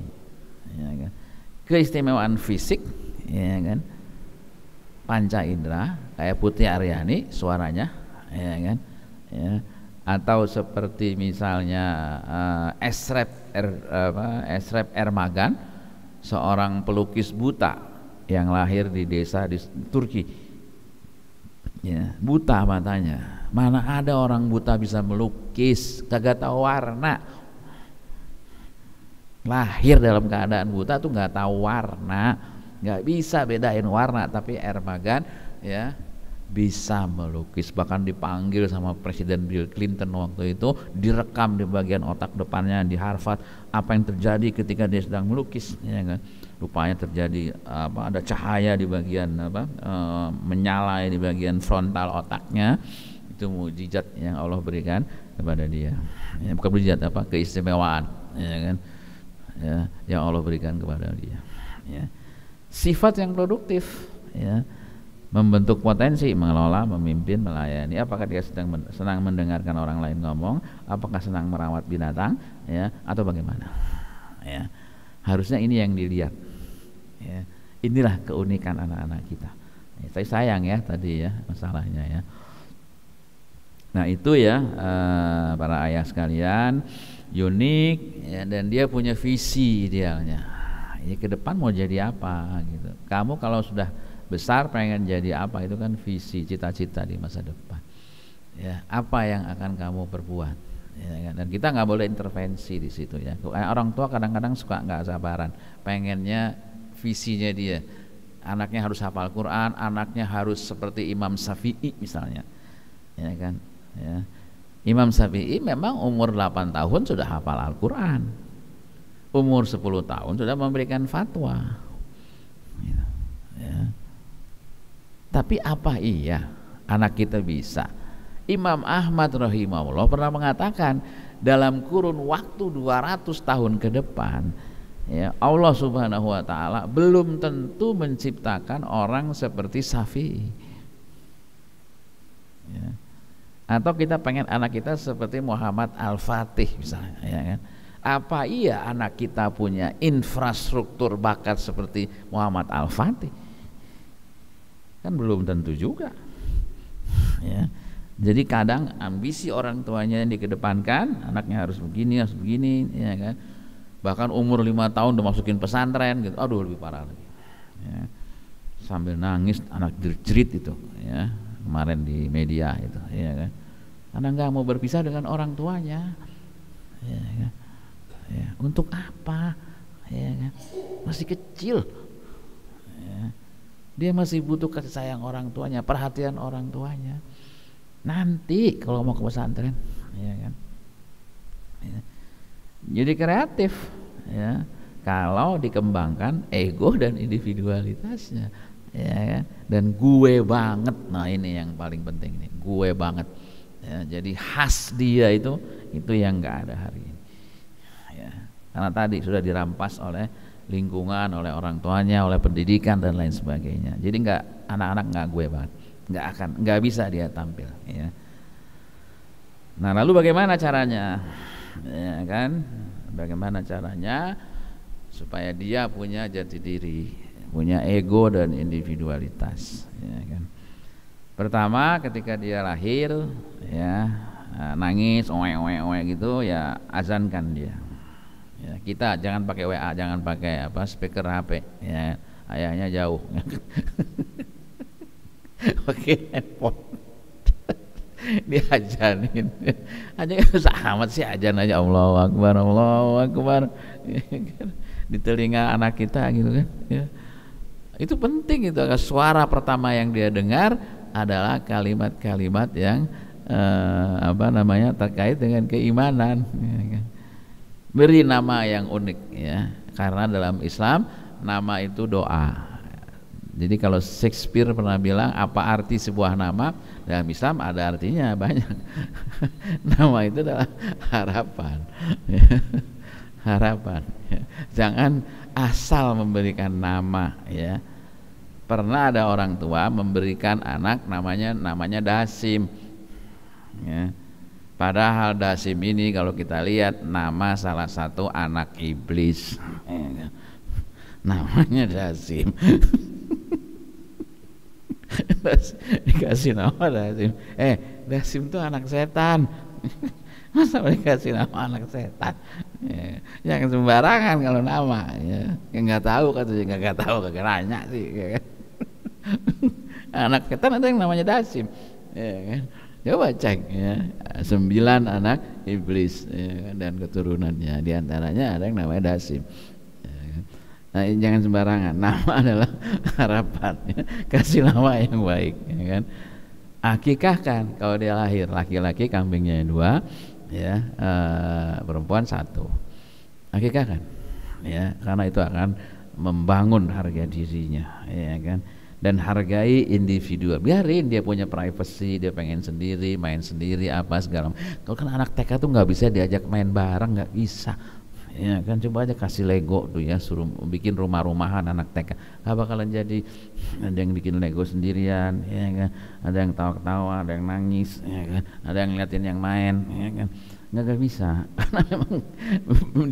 ya kan? Keistimewaan fisik, ya kan, panca indera kayak Putri Aryani suaranya, ya kan, ya. Atau seperti misalnya Esrep Ermagan, seorang pelukis buta yang lahir di desa di Turki, ya, buta matanya. Mana ada orang buta bisa melukis, kagak tahu warna. Lahir dalam keadaan buta tuh nggak tahu warna, nggak bisa bedain warna, tapi Ermagan, ya, bisa melukis. Bahkan dipanggil sama Presiden Bill Clinton waktu itu, direkam di bagian otak depannya di Harvard apa yang terjadi ketika dia sedang melukis, ya kan. Rupanya terjadi ada cahaya di bagian menyala di bagian frontal otaknya. Itu mukjizat yang Allah berikan kepada dia, ya, bukan mukjizat, keistimewaan, ya kan, ya, yang Allah berikan kepada dia, ya. Sifat yang produktif, ya, membentuk potensi, mengelola, memimpin, melayani. Apakah dia senang mendengarkan orang lain ngomong, apakah senang merawat binatang, ya, atau bagaimana, ya. Harusnya ini yang dilihat, ya. Inilah keunikan anak-anak kita, ya. Saya sayang ya tadi, ya, masalahnya, ya. Nah itu, ya, para ayah sekalian, unik, ya, dan dia punya visi idealnya. Ya, ke depan mau jadi apa, gitu. Kamu kalau sudah besar pengen jadi apa, itu kan visi, cita-cita di masa depan, ya, apa yang akan kamu perbuat, ya kan? Dan kita nggak boleh intervensi di situ, ya. Orang tua kadang-kadang suka nggak sabaran, pengennya visinya dia, anaknya harus hafal Quran, anaknya harus seperti Imam Syafi'i misalnya, ya kan, ya. Imam Syafi'i memang umur 8 tahun sudah hafal Al-Quran, umur 10 tahun sudah memberikan fatwa, ya. Tapi apa iya anak kita bisa? Imam Ahmad rahimahullah pernah mengatakan dalam kurun waktu 200 tahun ke depan, ya, Allah Subhanahu wa taala belum tentu menciptakan orang seperti Syafi'i, ya. Atau kita pengen anak kita seperti Muhammad Al-Fatih misalnya, ya kan? Apa iya anak kita punya infrastruktur bakat seperti Muhammad Al-Fatih? Kan belum tentu juga, ya. Jadi kadang ambisi orang tuanya yang dikedepankan, anaknya harus begini, ya kan. Bahkan umur 5 tahun udah masukin pesantren, gitu. Aduh, lebih parah lagi, ya. Sambil nangis anak jerit itu, ya, kemarin di media itu, ya kan. Karena nggak mau berpisah dengan orang tuanya, ya kan. Ya, untuk apa, ya kan? Masih kecil, ya. Dia masih butuh kasih sayang orang tuanya, perhatian orang tuanya. Nanti kalau mau ke pesantren, ya kan. Ya. Jadi kreatif, ya. Kalau dikembangkan ego dan individualitasnya, ya kan. Dan gue banget, nah ini yang paling penting nih, gue banget. Ya, jadi khas dia itu yang nggak ada hari ini. Ya, karena tadi sudah dirampas oleh lingkungan, oleh orang tuanya, oleh pendidikan dan lain sebagainya. Jadi anak-anak nggak gue banget, nggak bisa dia tampil. Ya. Nah lalu bagaimana caranya? Ya kan, bagaimana caranya supaya dia punya jati diri, punya ego dan individualitas, ya kan. Pertama ketika dia lahir, ya nangis, oe gitu, ya azankan dia. Ya, kita jangan pakai WA, jangan pakai speaker HP, ya ayahnya jauh. Pakai handphone. Diajanin aja amat sih, ajan aja Allahu Akbar di telinga anak kita gitu kan ya. Itu penting, itu suara pertama yang dia dengar adalah kalimat-kalimat yang terkait dengan keimanan, ya kan. Beri nama yang unik, ya, karena dalam Islam nama itu doa. Jadi kalau Shakespeare pernah bilang apa arti sebuah nama, dalam Islam ada artinya banyak. Nama itu adalah harapan. Harapan. Jangan asal memberikan nama, ya. Pernah ada orang tua memberikan anak namanya Dasim, ya. Padahal Dasim ini kalau kita lihat nama salah satu anak iblis, ya. Namanya Dasim. Dikasih nama Dasim. Dasim itu anak setan. Masa dikasih nama anak setan? Ya, jangan sembarangan kalau nama, ya. Nggak tahu katanya, nggak tahu, kagak nanya sih, ya kan? Anak setan ada yang namanya Dasim, ya kan? Coba cek, ya, 9 anak iblis, ya, dan keturunannya, diantaranya ada yang namanya Dasim. Nah, jangan sembarangan, nama adalah harapan, ya. Kasih nama yang baik, ya kan. Akikahkan kalau dia lahir laki-laki kambingnya 2, ya, perempuan 1. Akikahkan, ya, karena itu akan membangun harga dirinya, ya kan. Dan hargai individu, biarin dia punya privacy, dia pengen sendiri, main sendiri apa segala. Kalau kan anak TK tuh nggak bisa diajak main bareng, nggak bisa. Ya kan, coba aja kasih Lego tuh, ya, suruh bikin rumah-rumahan anak TK, nggak bakalan jadi. Ada yang bikin Lego sendirian, ya kan, ada yang tawa-tawa, ada yang nangis, ya kan, ada yang ngeliatin yang main, ya kan, nggak bisa. Karena memang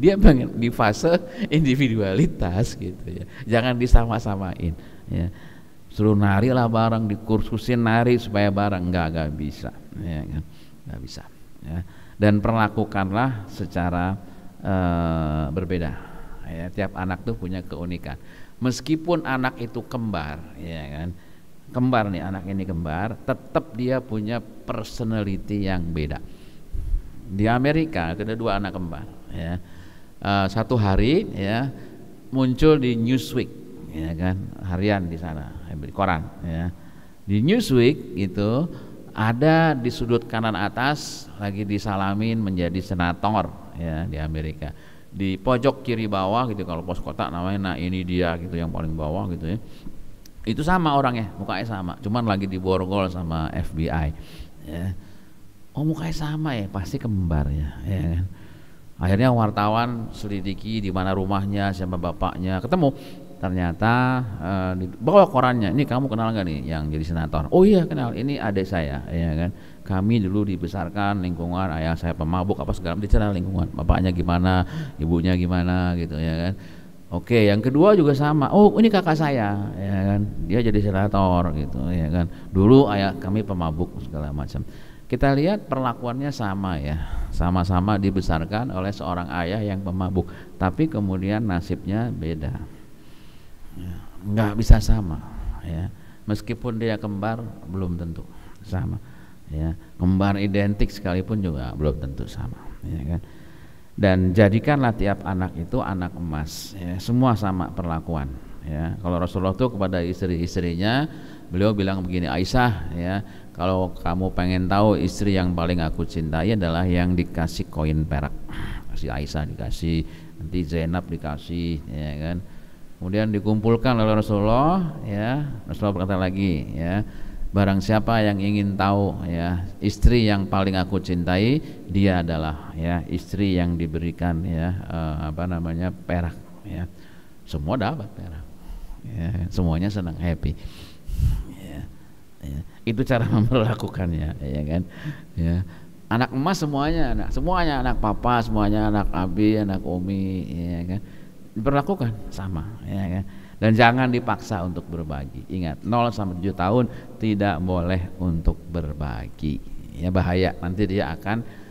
dia pengen di fase individualitas gitu, ya, jangan disama-samain, ya. Suruh nari lah bareng, dikursusin nari supaya bareng, nggak bisa, ya kan, nggak bisa, ya. Dan perlakukanlah secara berbeda, ya. Tiap anak tuh punya keunikan, meskipun anak itu kembar, ya kan, kembar nih, anak ini kembar, tetap dia punya personality yang beda. Di Amerika ada 2 anak kembar, ya. Satu hari, ya, muncul di Newsweek, ya kan, harian di sana, di koran, ya. Di Newsweek itu ada di sudut kanan atas lagi disalamin menjadi senator, ya, di Amerika. Di pojok kiri bawah gitu, kalau pos kotak namanya, nah ini dia gitu yang paling bawah gitu, ya. Itu sama orangnya, mukanya sama, cuman lagi diborgol sama FBI, ya. Oh, mukanya sama, ya, pasti kembar, ya kan. Akhirnya wartawan selidiki di mana rumahnya, siapa bapaknya, ketemu. Ternyata bawa korannya, ini kamu kenal nggak nih yang jadi senator? Oh iya kenal, ini adik saya, ya kan. Kami dulu dibesarkan lingkungan ayah saya pemabuk apa segala, dicerita lingkungan, bapaknya gimana, ibunya gimana gitu, ya kan. Oke, yang kedua juga sama. Oh, ini kakak saya, ya kan. Dia jadi senator gitu, ya kan. Dulu ayah kami pemabuk segala macam. Kita lihat perlakuannya sama, ya, sama-sama dibesarkan oleh seorang ayah yang pemabuk, tapi kemudian nasibnya beda. Nggak bisa sama, ya. Meskipun dia kembar belum tentu sama, ya. Kembar identik sekalipun juga belum tentu sama, ya kan. Dan jadikanlah tiap anak itu anak emas, ya. Semua sama perlakuan, ya. Kalau Rasulullah tuh kepada istri-istrinya beliau bilang begini, Aisyah ya, kalau kamu pengen tahu istri yang paling aku cintai adalah yang dikasih koin perak. Si Aisyah dikasih, nanti Zainab dikasih, ya kan. Kemudian dikumpulkan oleh Rasulullah, ya. Rasulullah berkata lagi, ya, barang siapa yang ingin tahu ya istri yang paling aku cintai, dia adalah ya istri yang diberikan ya perak, ya. Semua dapat perak, ya, semuanya senang, happy, ya, ya. Itu cara memperlakukannya, ya kan, ya. Anak emas semuanya anak papa, semuanya anak abi, anak umi, ya kan, diperlakukan sama, ya kan. Dan jangan dipaksa untuk berbagi. Ingat, 0 sampai 7 tahun tidak boleh untuk berbagi. Ya, bahaya, nanti dia akan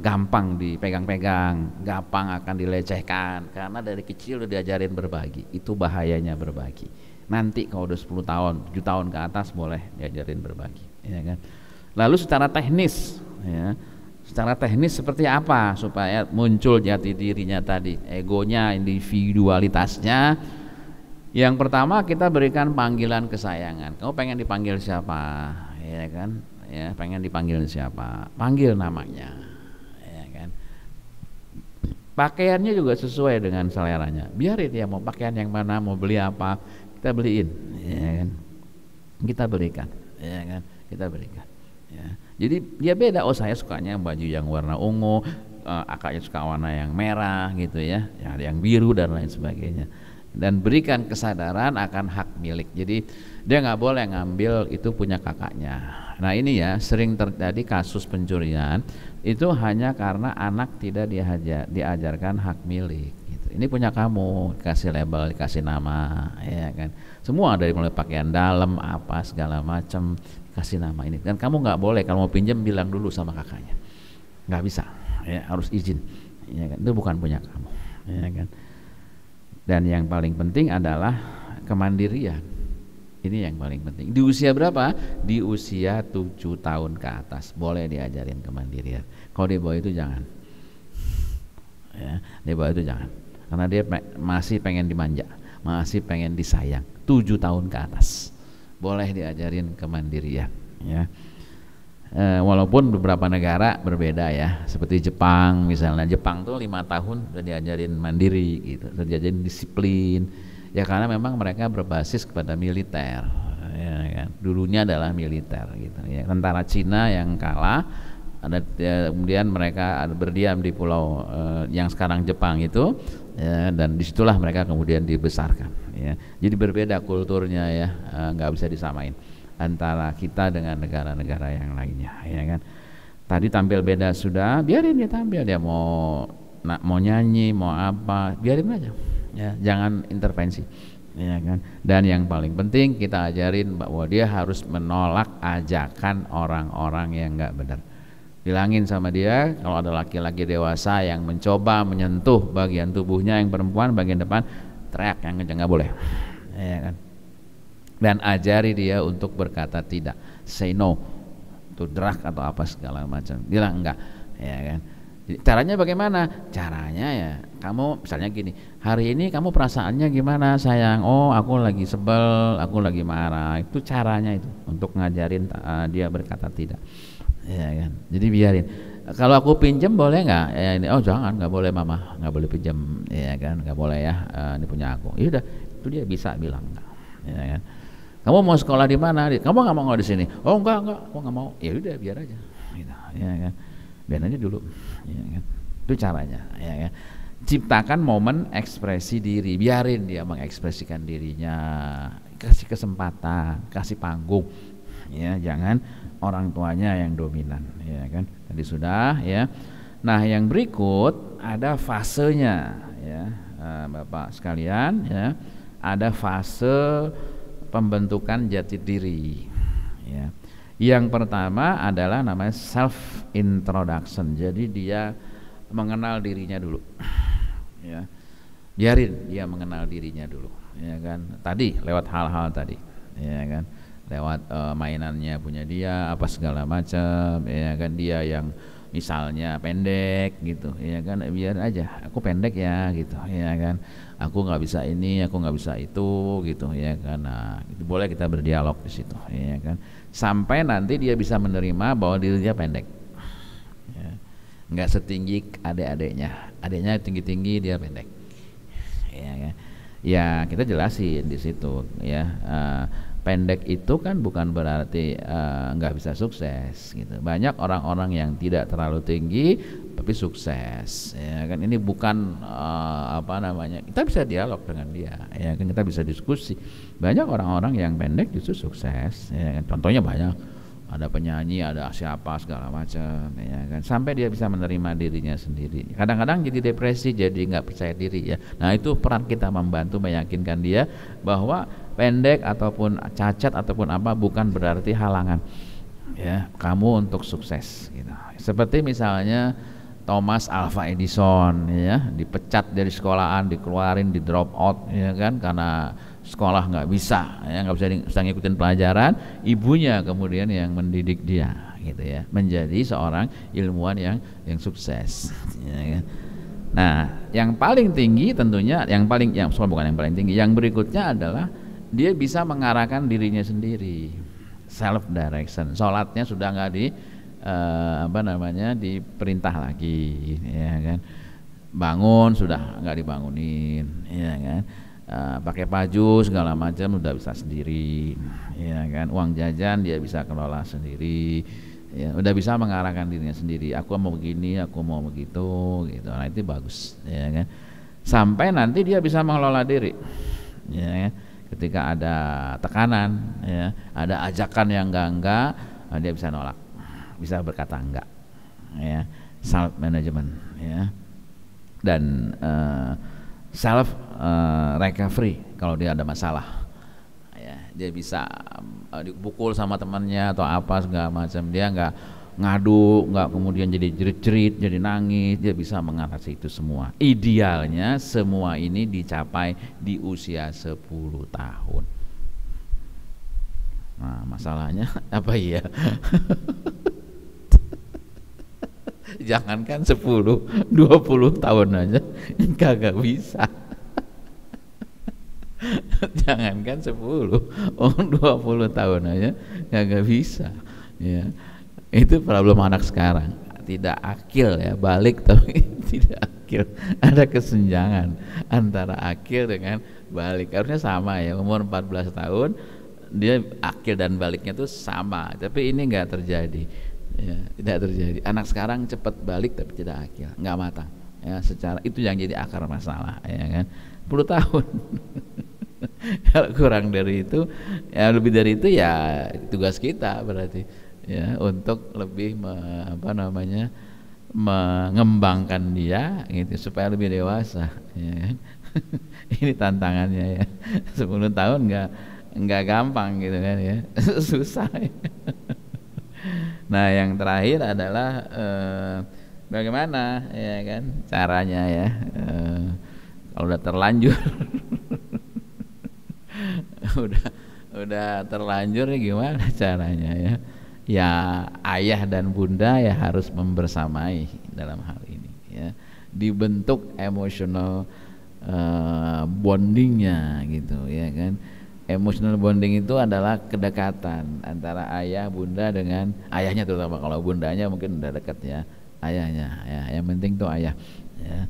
gampang dipegang-pegang, gampang akan dilecehkan, karena dari kecil udah diajarin berbagi. Itu bahayanya berbagi. Nanti kalau udah 10 tahun, 7 tahun ke atas boleh diajarin berbagi, ya kan. Lalu secara teknis, ya, secara teknis seperti apa supaya muncul jati dirinya tadi, egonya, individualitasnya. Yang pertama, kita berikan panggilan kesayangan. Kamu pengen dipanggil siapa, ya kan, ya, pengen dipanggil siapa, panggil namanya, ya kan. Pakaiannya juga sesuai dengan seleranya, biarin dia mau pakaian yang mana, mau beli apa, kita beliin, ya kan, kita berikan, ya kan, kita berikan, ya. Jadi dia beda, oh saya sukanya baju yang warna ungu, akaknya suka warna yang merah gitu ya, ada yang biru dan lain sebagainya. Dan berikan kesadaran akan hak milik. Jadi dia nggak boleh ngambil itu punya kakaknya. Nah ini ya sering terjadi kasus pencurian itu hanya karena anak tidak diajarkan hak milik. Gitu. Ini punya kamu, dikasih label, dikasih nama, ya kan. Semua dari mulai pakaian dalam apa segala macam kasih nama ini. Dan kamu nggak boleh kalau mau pinjam bilang dulu sama kakaknya, nggak bisa, ya, harus izin, ya kan. Itu bukan punya kamu, ya kan. Dan yang paling penting adalah kemandirian. Ini yang paling penting. Di usia berapa? Di usia 7 tahun ke atas boleh diajarin kemandirian. Kalau di bawah itu jangan, ya, di bawah itu jangan, karena dia masih pengen dimanja, masih pengen disayang. 7 tahun ke atas boleh diajarin kemandirian, ya. Walaupun beberapa negara berbeda ya, seperti Jepang misalnya. Jepang tuh 5 tahun udah diajarin mandiri gitu, udah diajarin disiplin, ya, karena memang mereka berbasis kepada militer, ya kan. Dulunya adalah militer gitu ya. Tentara Cina yang kalah ada, ya, kemudian mereka berdiam di pulau yang sekarang Jepang itu, ya, dan disitulah mereka kemudian dibesarkan, ya. Jadi berbeda kulturnya ya, nggak bisa disamain antara kita dengan negara-negara yang lainnya, ya kan. Tadi tampil beda sudah, biarin dia tampil, dia mau nyanyi, mau apa, biarin aja, ya, jangan intervensi, ya kan. Dan yang paling penting kita ajarin bahwa dia harus menolak ajakan orang-orang yang nggak benar. Bilangin sama dia, kalau ada laki-laki dewasa yang mencoba menyentuh bagian tubuhnya yang perempuan bagian depan, teriak yang kencang, nggak boleh, ya kan. Dan ajari dia untuk berkata tidak, say no to drug atau apa segala macam, bilang enggak, ya kan. Jadi, caranya bagaimana? Caranya ya, kamu misalnya gini, hari ini kamu perasaannya gimana sayang? Oh aku lagi sebel, aku lagi marah. Itu caranya itu untuk ngajarin dia berkata tidak, ya kan. Jadi biarin. Kalau aku pinjam boleh nggak? Ya, ini, oh jangan, nggak boleh mama, nggak boleh pinjam, ya kan, nggak boleh ya, ini punya aku. Ya udah, itu dia bisa bilang enggak, ya kan. Kamu mau sekolah di mana? Kamu nggak mau di sini? Oh enggak, aku nggak mau. Ya udah biar aja, gitu, ya kan. Biar aja dulu, ya kan. Itu caranya, ya kan. Ciptakan momen ekspresi diri, biarin dia mengekspresikan dirinya, kasih kesempatan, kasih panggung, ya, jangan orang tuanya yang dominan, ya kan. Tadi sudah, ya. Nah yang berikut ada fasenya, ya, Bapak sekalian, ya, ada fase pembentukan jati diri, ya. Yang pertama adalah namanya self introduction. Jadi dia mengenal dirinya dulu, ya. Biarin dia mengenal dirinya dulu, ya kan. Tadi lewat hal-hal tadi, ya kan, lewat mainannya punya dia apa segala macam, ya kan. Dia yang misalnya pendek gitu ya kan, biar aja aku pendek ya gitu ya kan, aku nggak bisa ini, aku nggak bisa itu gitu ya kan. Nah itu boleh kita berdialog di situ ya kan, sampai nanti dia bisa menerima bahwa dirinya pendek ya. Nggak setinggi adiknya tinggi-tinggi, dia pendek ya kan. Ya kita jelasin di situ ya, pendek itu kan bukan berarti nggak bisa sukses gitu. Banyak orang-orang yang tidak terlalu tinggi tapi sukses ya kan. Ini bukan apa namanya, kita bisa dialog dengan dia ya kan, kita bisa diskusi. Banyak orang-orang yang pendek justru sukses ya kan. Contohnya banyak, ada penyanyi, ada siapa segala macam ya kan, sampai dia bisa menerima dirinya sendiri. Kadang-kadang jadi depresi, jadi nggak percaya diri ya. Nah itu peran kita membantu meyakinkan dia bahwa pendek ataupun cacat ataupun apa bukan berarti halangan ya kamu untuk sukses gitu. Seperti misalnya Thomas Alva Edison ya, dipecat dari sekolahan, dikeluarin, di drop out ya kan, karena sekolah nggak bisa ya, nggak bisa ngikutin pelajaran. Ibunya kemudian yang mendidik dia gitu ya, menjadi seorang ilmuwan yang sukses ya kan. Nah yang paling tinggi tentunya, bukan yang paling tinggi, yang berikutnya adalah dia bisa mengarahkan dirinya sendiri, self direction. Sholatnya sudah nggak diperintah lagi ya kan, bangun sudah nggak dibangunin ya kan, pakai baju segala macam udah bisa sendiri ya kan, uang jajan dia bisa kelola sendiri ya, udah bisa mengarahkan dirinya sendiri. Aku mau begini, aku mau begitu gitu. Nah itu bagus ya kan, sampai nanti dia bisa mengelola diri ya kan. Ketika ada tekanan ya, ada ajakan yang enggak, dia bisa nolak, bisa berkata enggak ya, self management ya. Dan self recovery kalau dia ada masalah ya, dia bisa dipukul sama temannya atau apa segala macam, dia enggak ngadu, enggak kemudian jadi jerit-jerit, jadi nangis, dia bisa mengatasi itu semua. Idealnya semua ini dicapai di usia 10 tahun. Nah masalahnya apa ya? Jangankan 10, 20 tahun aja kagak bisa. Jangankan 10, 20 tahun aja kagak bisa ya. Itu problem anak sekarang, tidak akil ya, balik tapi tidak akil. Ada kesenjangan antara akil dengan balik. Harusnya sama ya, umur 14 tahun dia akil dan baliknya itu sama, tapi ini enggak terjadi ya, tidak terjadi. Anak sekarang cepat balik tapi tidak akil, enggak matang ya, secara itu yang jadi akar masalah ya kan. 10 tahun kalau kurang dari itu ya, lebih dari itu ya tugas kita berarti ya, untuk lebih mengembangkan dia gitu supaya lebih dewasa ya. Ini tantangannya ya, 10 tahun nggak gampang gitu kan ya, susah ya. Nah yang terakhir adalah bagaimana ya kan caranya ya, kalau udah terlanjur udah terlanjur ya gimana caranya ya. Ya ayah dan bunda ya harus membersamai dalam hal ini ya, dibentuk emotional bondingnya gitu ya kan. Emotional bonding itu adalah kedekatan antara ayah bunda dengan ayahnya, terutama kalau bundanya mungkin udah dekat ya, ayahnya ya, yang penting tuh ayah ya,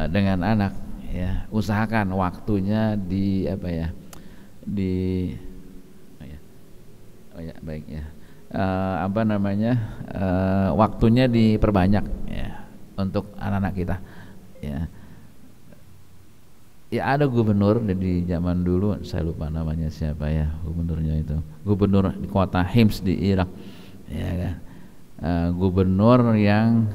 dengan anak ya. Usahakan waktunya di apa ya, di baik ya, waktunya diperbanyak ya untuk anak-anak kita ya. Ya ada gubernur di zaman dulu, saya lupa namanya siapa ya gubernurnya itu, gubernur di kota Hims di Irak ya kan. Gubernur yang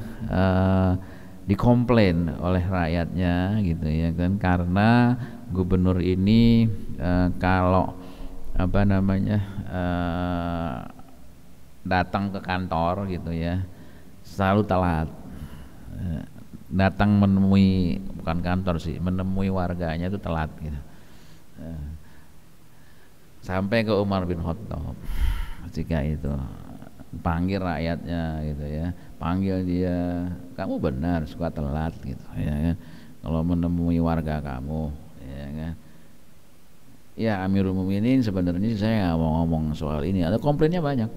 dikomplain oleh rakyatnya gitu ya kan, karena gubernur ini kalau datang ke kantor gitu ya selalu telat, datang menemui, bukan kantor sih, menemui warganya itu telat gitu. Sampai ke Umar bin Khattab ketika itu panggil rakyatnya gitu ya, panggil dia, kamu benar suka telat gitu ya kan, kalau menemui warga kamu ya kan. Ya Amirul Mukminin sebenarnya saya nggak mau ngomong soal ini, ada komplainnya banyak,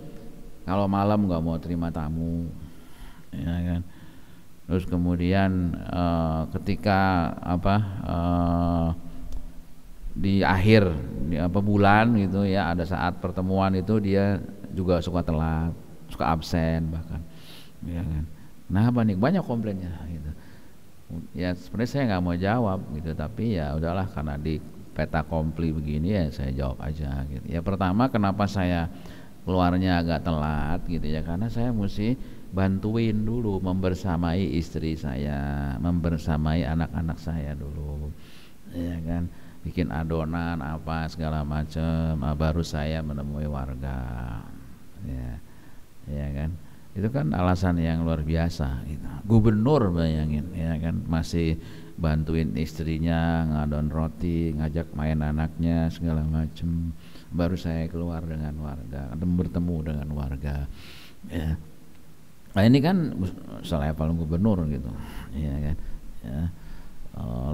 kalau malam nggak mau terima tamu ya kan. Terus kemudian ketika di akhir bulan gitu ya, ada saat pertemuan itu dia juga suka telat, suka absen bahkan ya kan. Kenapa nih, banyak komplainnya gitu ya. Sebenarnya saya nggak mau jawab gitu, tapi ya udahlah karena di peta kompli begini ya saya jawab aja gitu ya. Pertama, kenapa saya keluarnya agak telat gitu ya, karena saya mesti bantuin dulu, membersamai istri saya, membersamai anak-anak saya dulu ya kan, bikin adonan apa segala macam, baru saya menemui warga ya kan. Itu kan alasan yang luar biasa gitu. Gubernur bayangin ya kan, masih bantuin istrinya ngadon roti, ngajak main anaknya segala macam, baru saya keluar dengan warga, bertemu dengan warga ya. Nah ini kan selevel gubernur gitu ya kan ya.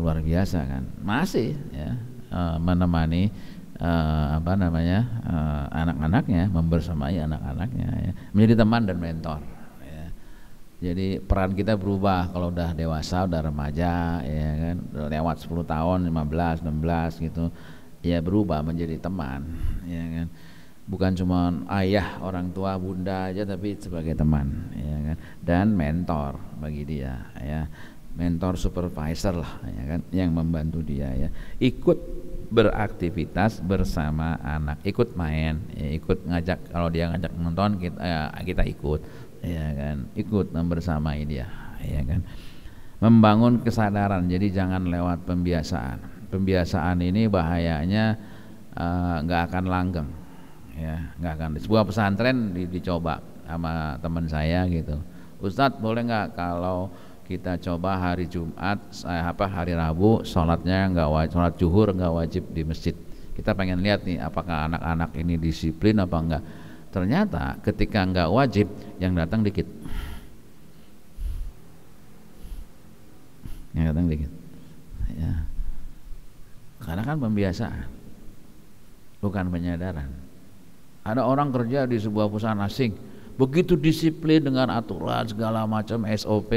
Luar biasa kan, masih ya menemani anak-anaknya, membersamai anak-anaknya ya. Menjadi teman dan mentor ya. Jadi peran kita berubah kalau udah dewasa, udah remaja ya kan, udah lewat 10 tahun, 15, 16 gitu ya, berubah menjadi teman ya kan. Bukan cuma ayah, orang tua, bunda aja, tapi sebagai teman ya kan, dan mentor bagi dia ya, mentor supervisor lah ya kan, yang membantu dia ya, ikut beraktivitas bersama anak, ikut main ya, ikut ngajak, kalau dia ngajak nonton kita ikut ya kan, ikut membersamai dia ya kan, membangun kesadaran. Jadi jangan lewat pembiasaan ini bahayanya nggak akan langgeng ya, nggak akan. Sebuah pesantren dicoba sama teman saya gitu, Ustadz boleh nggak kalau kita coba hari Jumat, hari Rabu sholatnya sholat zuhur nggak wajib di masjid. Kita pengen lihat nih apakah anak-anak ini disiplin apa enggak. Ternyata ketika nggak wajib, yang datang dikit. Yang datang dikit. Ya. Karena kan pembiasaan, bukan penyadaran. Ada orang kerja di sebuah perusahaan asing, begitu disiplin dengan aturan segala macam SOP,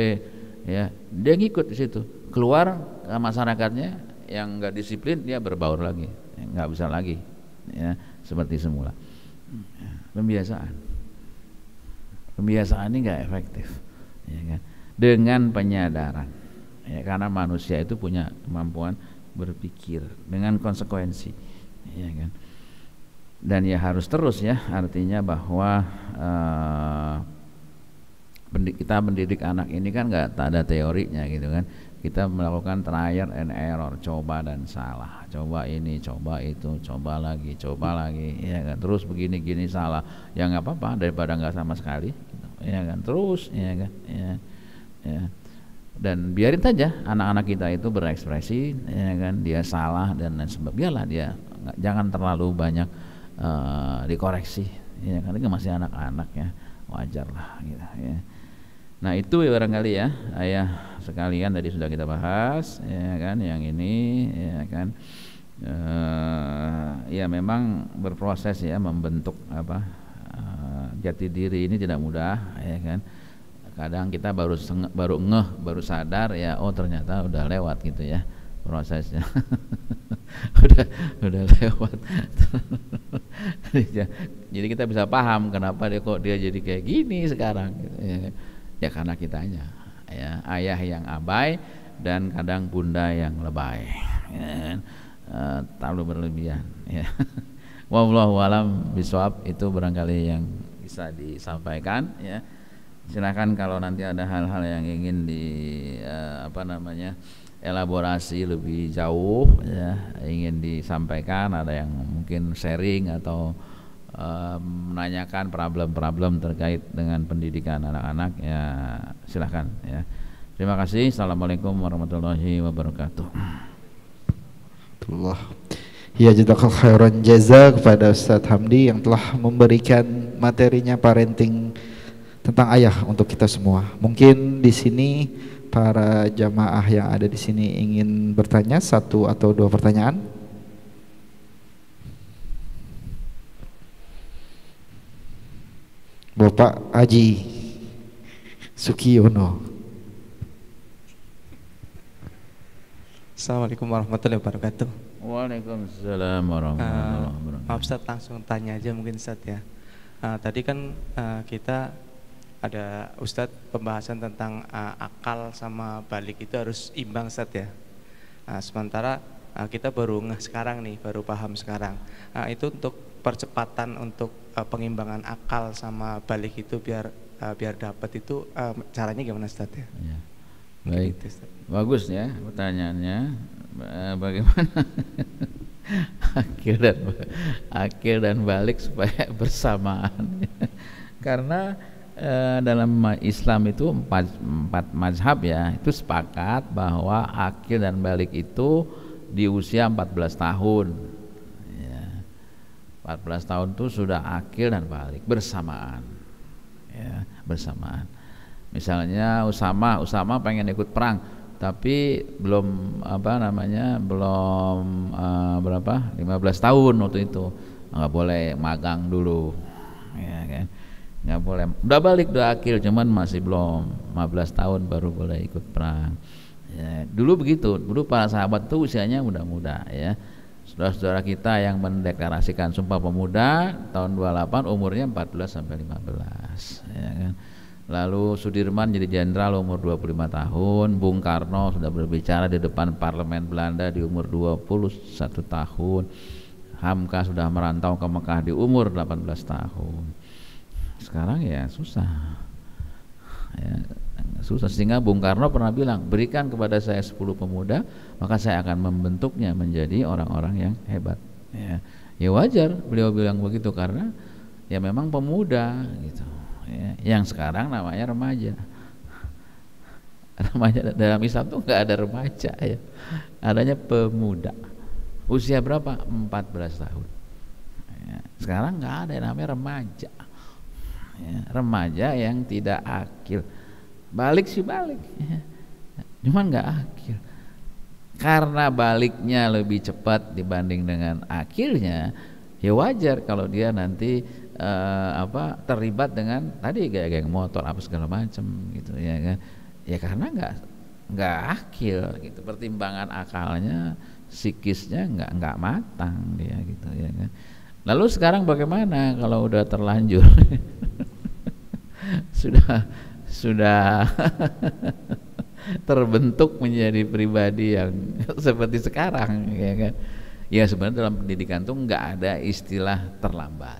ya dia ngikut di situ. Keluar ke masyarakatnya yang nggak disiplin, dia berbaur lagi, nggak bisa lagi, ya seperti semula. Pembiasaan ini nggak efektif, ya kan? Dengan penyadaran, ya, karena manusia itu punya kemampuan berpikir dengan konsekuensi, ya kan? Dan ya harus terus ya, artinya bahwa kita mendidik anak ini kan nggak ada teorinya gitu kan, kita melakukan trial and error, coba dan salah, coba ini, coba itu, coba lagi ya kan, terus begini salah, ya nggak apa-apa daripada nggak sama sekali gitu, ya kan, terus ya kan ya. Dan biarin saja anak-anak kita itu berekspresi ya kan, dia salah dan lain sebagainya, biarlah dia, jangan terlalu banyak dikoreksi ya, karena masih anak-anak ya, wajar lah gitu ya. Nah itu ya barangkali ya ayah sekalian tadi sudah kita bahas ya kan, yang ini ya kan ya memang berproses ya, membentuk jati diri ini tidak mudah ya kan. Kadang kita baru sadar ya, oh ternyata udah lewat gitu ya prosesnya. udah lewat. Jadi kita bisa paham kenapa dia jadi kayak gini sekarang gitu, ya karena kitanya ya, ayah yang abai dan kadang bunda yang lebay ya, terlalu berlebihan ya. Wallahu alam bisawab, itu barangkali yang bisa disampaikan ya. Silakan kalau nanti ada hal-hal yang ingin elaborasi lebih jauh ya, ingin disampaikan, ada yang mungkin sharing atau menanyakan problem-problem terkait dengan pendidikan anak-anak ya, silahkan ya. Terima kasih. Assalamualaikum warahmatullahi wabarakatuh. Ya, jazakallahu khairan jaza kepada Ustadz Hamdi yang telah memberikan materinya parenting tentang ayah untuk kita semua. Mungkin di sini para jamaah yang ada di sini ingin bertanya 1 atau 2 pertanyaan. Bapak Haji Sukiono. Assalamualaikum warahmatullahi wabarakatuh. Waalaikumsalam warahmatullahi wabarakatuh. Maaf Ustaz, langsung tanya aja mungkin Ustaz ya. Tadi kan kita ada Ustaz pembahasan tentang akal sama balik itu harus imbang Ustaz ya. Sementara kita baru sekarang nih, baru paham sekarang. Itu untuk percepatan untuk pengimbangan akal sama balik itu biar dapat itu caranya gimana Ustaz ya? Ya. Baik, gitu, bagus ya pertanyaannya. Bagaimana akil dan balik supaya bersamaan? Karena dalam Islam itu empat mazhab ya, itu sepakat bahwa akil dan balik itu di usia 14 tahun. Ya, 14 tahun itu sudah akil dan balik bersamaan. Ya, bersamaan. Misalnya Usama pengen ikut perang, tapi belum berapa 15 tahun waktu itu, nggak boleh magang dulu, ya kan, nggak boleh. Udah balik, udah akil, cuman masih belum 15 tahun baru boleh ikut perang. Ya, dulu begitu, dulu para sahabat tuh usianya muda-muda ya. Saudara-saudara kita yang mendeklarasikan Sumpah Pemuda tahun 28 umurnya 14 sampai 15, ya kan. Lalu Sudirman jadi jenderal umur 25 tahun, Bung Karno sudah berbicara di depan parlemen Belanda di umur 21 tahun, Hamka sudah merantau ke Mekah di umur 18 tahun. Sekarang ya susah ya, sehingga Bung Karno pernah bilang, berikan kepada saya 10 pemuda, maka saya akan membentuknya menjadi orang-orang yang hebat. Ya wajar beliau bilang begitu, karena ya memang pemuda gitu. Ya, yang sekarang namanya remaja. Remaja dalam Islam tuh nggak ada remaja ya, adanya pemuda. Usia berapa? 14 tahun. Ya, sekarang nggak ada yang namanya remaja. Ya, remaja yang tidak akil. Balik sih balik, ya. Cuman nggak akil. Karena baliknya lebih cepat dibanding dengan akilnya, ya wajar kalau dia nanti terlibat dengan tadi geng motor apa segala macam gitu ya kan, ya karena nggak akil gitu, pertimbangan akalnya, psikisnya nggak matang dia gitu ya kan. Lalu sekarang bagaimana kalau udah terlanjur sudah terbentuk menjadi pribadi yang seperti sekarang ya kan. Ya sebenarnya dalam pendidikan tuh nggak ada istilah terlambat,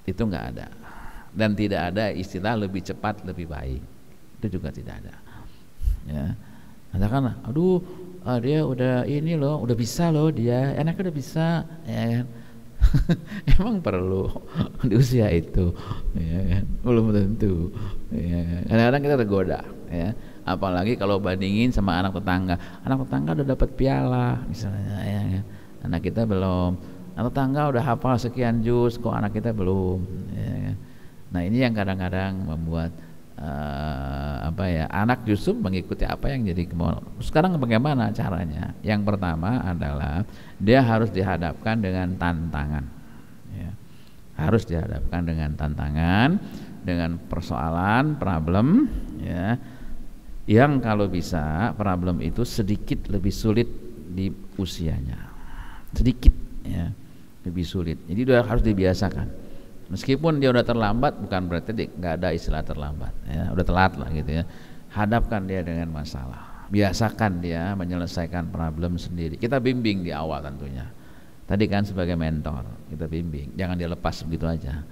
itu nggak ada, dan tidak ada istilah lebih cepat lebih baik, itu juga tidak ada. Ya, katakan, aduh dia udah ini loh, udah bisa loh dia, enaknya udah bisa, ya kan? Emang perlu di usia itu, ya kan? Belum tentu. Ya kan? Kadang-kadang kita tergoda, ya. Apalagi kalau bandingin sama anak tetangga udah dapat piala misalnya, ya kan? Anak kita belum. Anak tetangga udah hafal sekian juz, kok anak kita belum, ya. Nah ini yang kadang-kadang membuat anak justru mengikuti apa yang jadi kemauan. Sekarang bagaimana caranya? Yang pertama adalah dia harus dihadapkan dengan tantangan, ya. Harus dihadapkan dengan tantangan, dengan persoalan, problem, ya. Yang kalau bisa problem itu sedikit lebih sulit di usianya, sedikit, ya. Lebih sulit. Jadi udah harus dibiasakan. Meskipun dia udah terlambat, bukan berarti nggak ada istilah terlambat. Ya, udah telat lah gitu ya. Hadapkan dia dengan masalah. Biasakan dia menyelesaikan problem sendiri. Kita bimbing di awal tentunya. Tadi kan sebagai mentor kita bimbing. Jangan dia lepas begitu aja.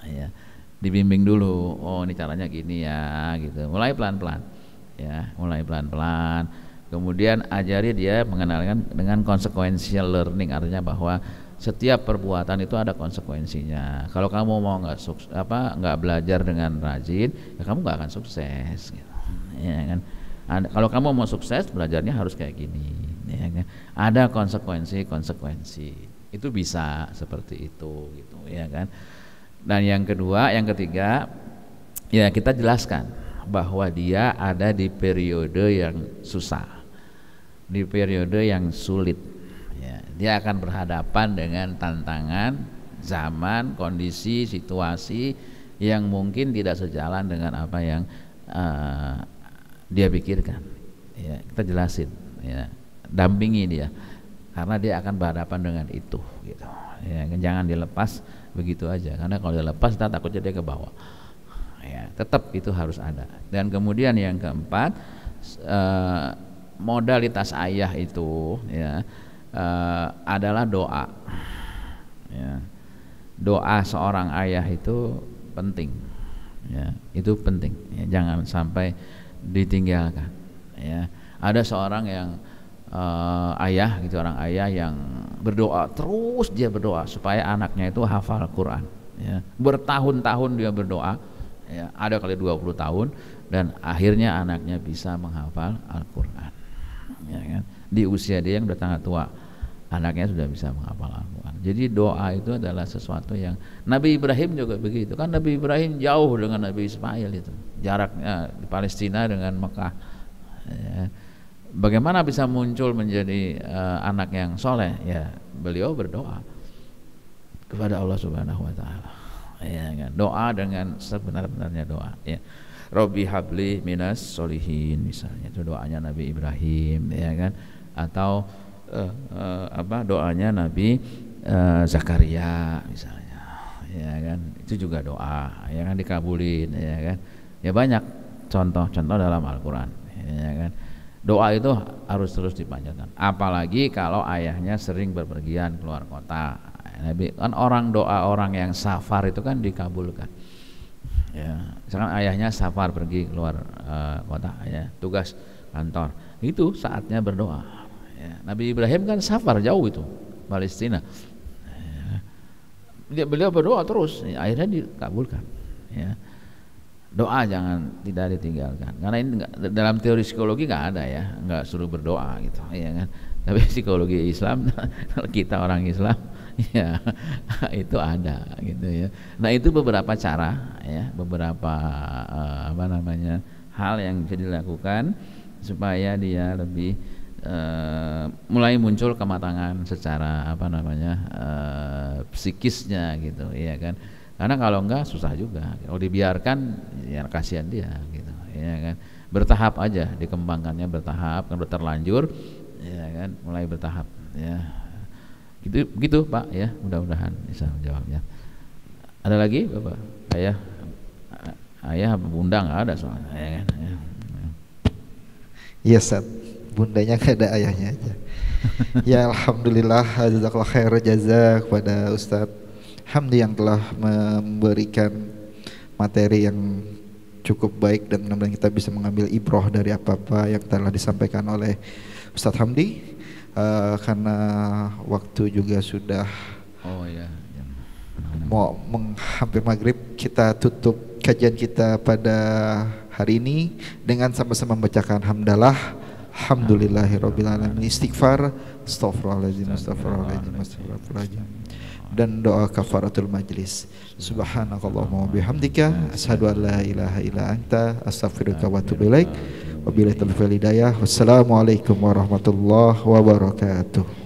Ya, dibimbing dulu. Oh ini caranya gini ya, gitu. Mulai pelan-pelan. Ya, mulai pelan-pelan. Kemudian ajari dia mengenalkan dengan consequential learning, artinya bahwa setiap perbuatan itu ada konsekuensinya. Kalau kamu mau nggak belajar dengan rajin, ya kamu nggak akan sukses. Gitu. Ya kan? Kalau kamu mau sukses, belajarnya harus kayak gini. Ya kan? Ada konsekuensi. Itu bisa seperti itu, gitu, ya kan. Dan yang ketiga, ya kita jelaskan bahwa dia ada di periode yang susah, di periode yang sulit. Ya, dia akan berhadapan dengan tantangan zaman, kondisi, situasi yang mungkin tidak sejalan dengan apa yang dia pikirkan. Ya, kita jelasin, ya, dampingi dia, karena dia akan berhadapan dengan itu, gitu. Ya, jangan dilepas begitu aja, karena kalau dilepas kita takutnya dia ke bawah. Ya, tetap itu harus ada. Dan kemudian yang keempat, modalitas ayah itu, ya, adalah doa. Ya, doa seorang ayah itu penting. Ya, itu penting. Ya, jangan sampai ditinggalkan. Ya, ada seorang yang ayah gitu, orang ayah yang berdoa terus, dia berdoa supaya anaknya itu hafal Quran. Ya, bertahun-tahun dia berdoa. Ya, ada kali 20 tahun dan akhirnya anaknya bisa menghafal Al-Quran. Ya, kan? Di usia dia yang udah sangat tua, anaknya sudah bisa menghafal Al-Quran. Jadi doa itu adalah sesuatu yang Nabi Ibrahim juga begitu. Kan Nabi Ibrahim jauh dengan Nabi Ismail itu, jaraknya di Palestina dengan Mekah. Ya. Bagaimana bisa muncul menjadi anak yang soleh? Ya, beliau berdoa kepada Allah Subhanahu Wa Taala. Ya, kan? Doa dengan sebenar-benarnya doa. Ya. Robbi habli minas solihin, misalnya itu doanya Nabi Ibrahim, ya kan? Atau doanya Nabi Zakaria misalnya, ya kan? Itu juga doa, ya kan, dikabulin, ya kan? Ya banyak contoh-contoh dalam Al-Quran, ya kan? Doa itu harus terus dipanjatkan, apalagi kalau ayahnya sering berpergian keluar kota. Nabi kan, orang doa orang yang safar itu kan dikabulkan. Ya, misalkan ayahnya safar pergi keluar kota, ya, tugas kantor, itu saatnya berdoa. Ya, Nabi Ibrahim kan safar jauh itu, Palestina. Ya, beliau berdoa terus, ya, akhirnya dikabulkan. Ya. Doa jangan tidak ditinggalkan, karena ini dalam teori psikologi nggak ada, ya, nggak suruh berdoa gitu, ya kan. Tapi psikologi Islam, kalau kita orang Islam, ya itu ada gitu, ya. Nah, itu beberapa cara, ya, beberapa hal yang bisa dilakukan supaya dia lebih mulai muncul kematangan secara psikisnya gitu, ya kan. Karena kalau enggak susah juga, kalau dibiarkan ya kasihan dia gitu, ya kan. Bertahap aja dikembangkannya, bertahap, kan terlanjur, ya kan, mulai bertahap, ya. Gitu Pak, ya, mudah-mudahan bisa menjawabnya. Ada lagi Bapak? Ayah bunda nggak ada soalnya, ya kan? Iya, Ustaz, bundanya nggak ada, ayahnya aja. Ya, alhamdulillah, jazakallah khair jazak kepada Ustadz Hamdi yang telah memberikan materi yang cukup baik, dan mudah-mudahan kita bisa mengambil ibroh dari apa-apa yang telah disampaikan oleh Ustadz Hamdi. Karena waktu juga sudah mau hampir maghrib, kita tutup kajian kita pada hari ini dengan sama-sama membacakan hamdalah, alhamdulillahirabbil alamin, istighfar, astagfirullahaladzim, astagfirullahaladzim, astagfirullahaladzim, dan doa kafaratul majlis. Subhanakallahumma bihamdika asyhadu an la ilaha illa anta astaghfiruka wa atubu ilaik. Wabillahi taufiq wal hidayah. Wassalamualaikum warahmatullahi wabarakatuh.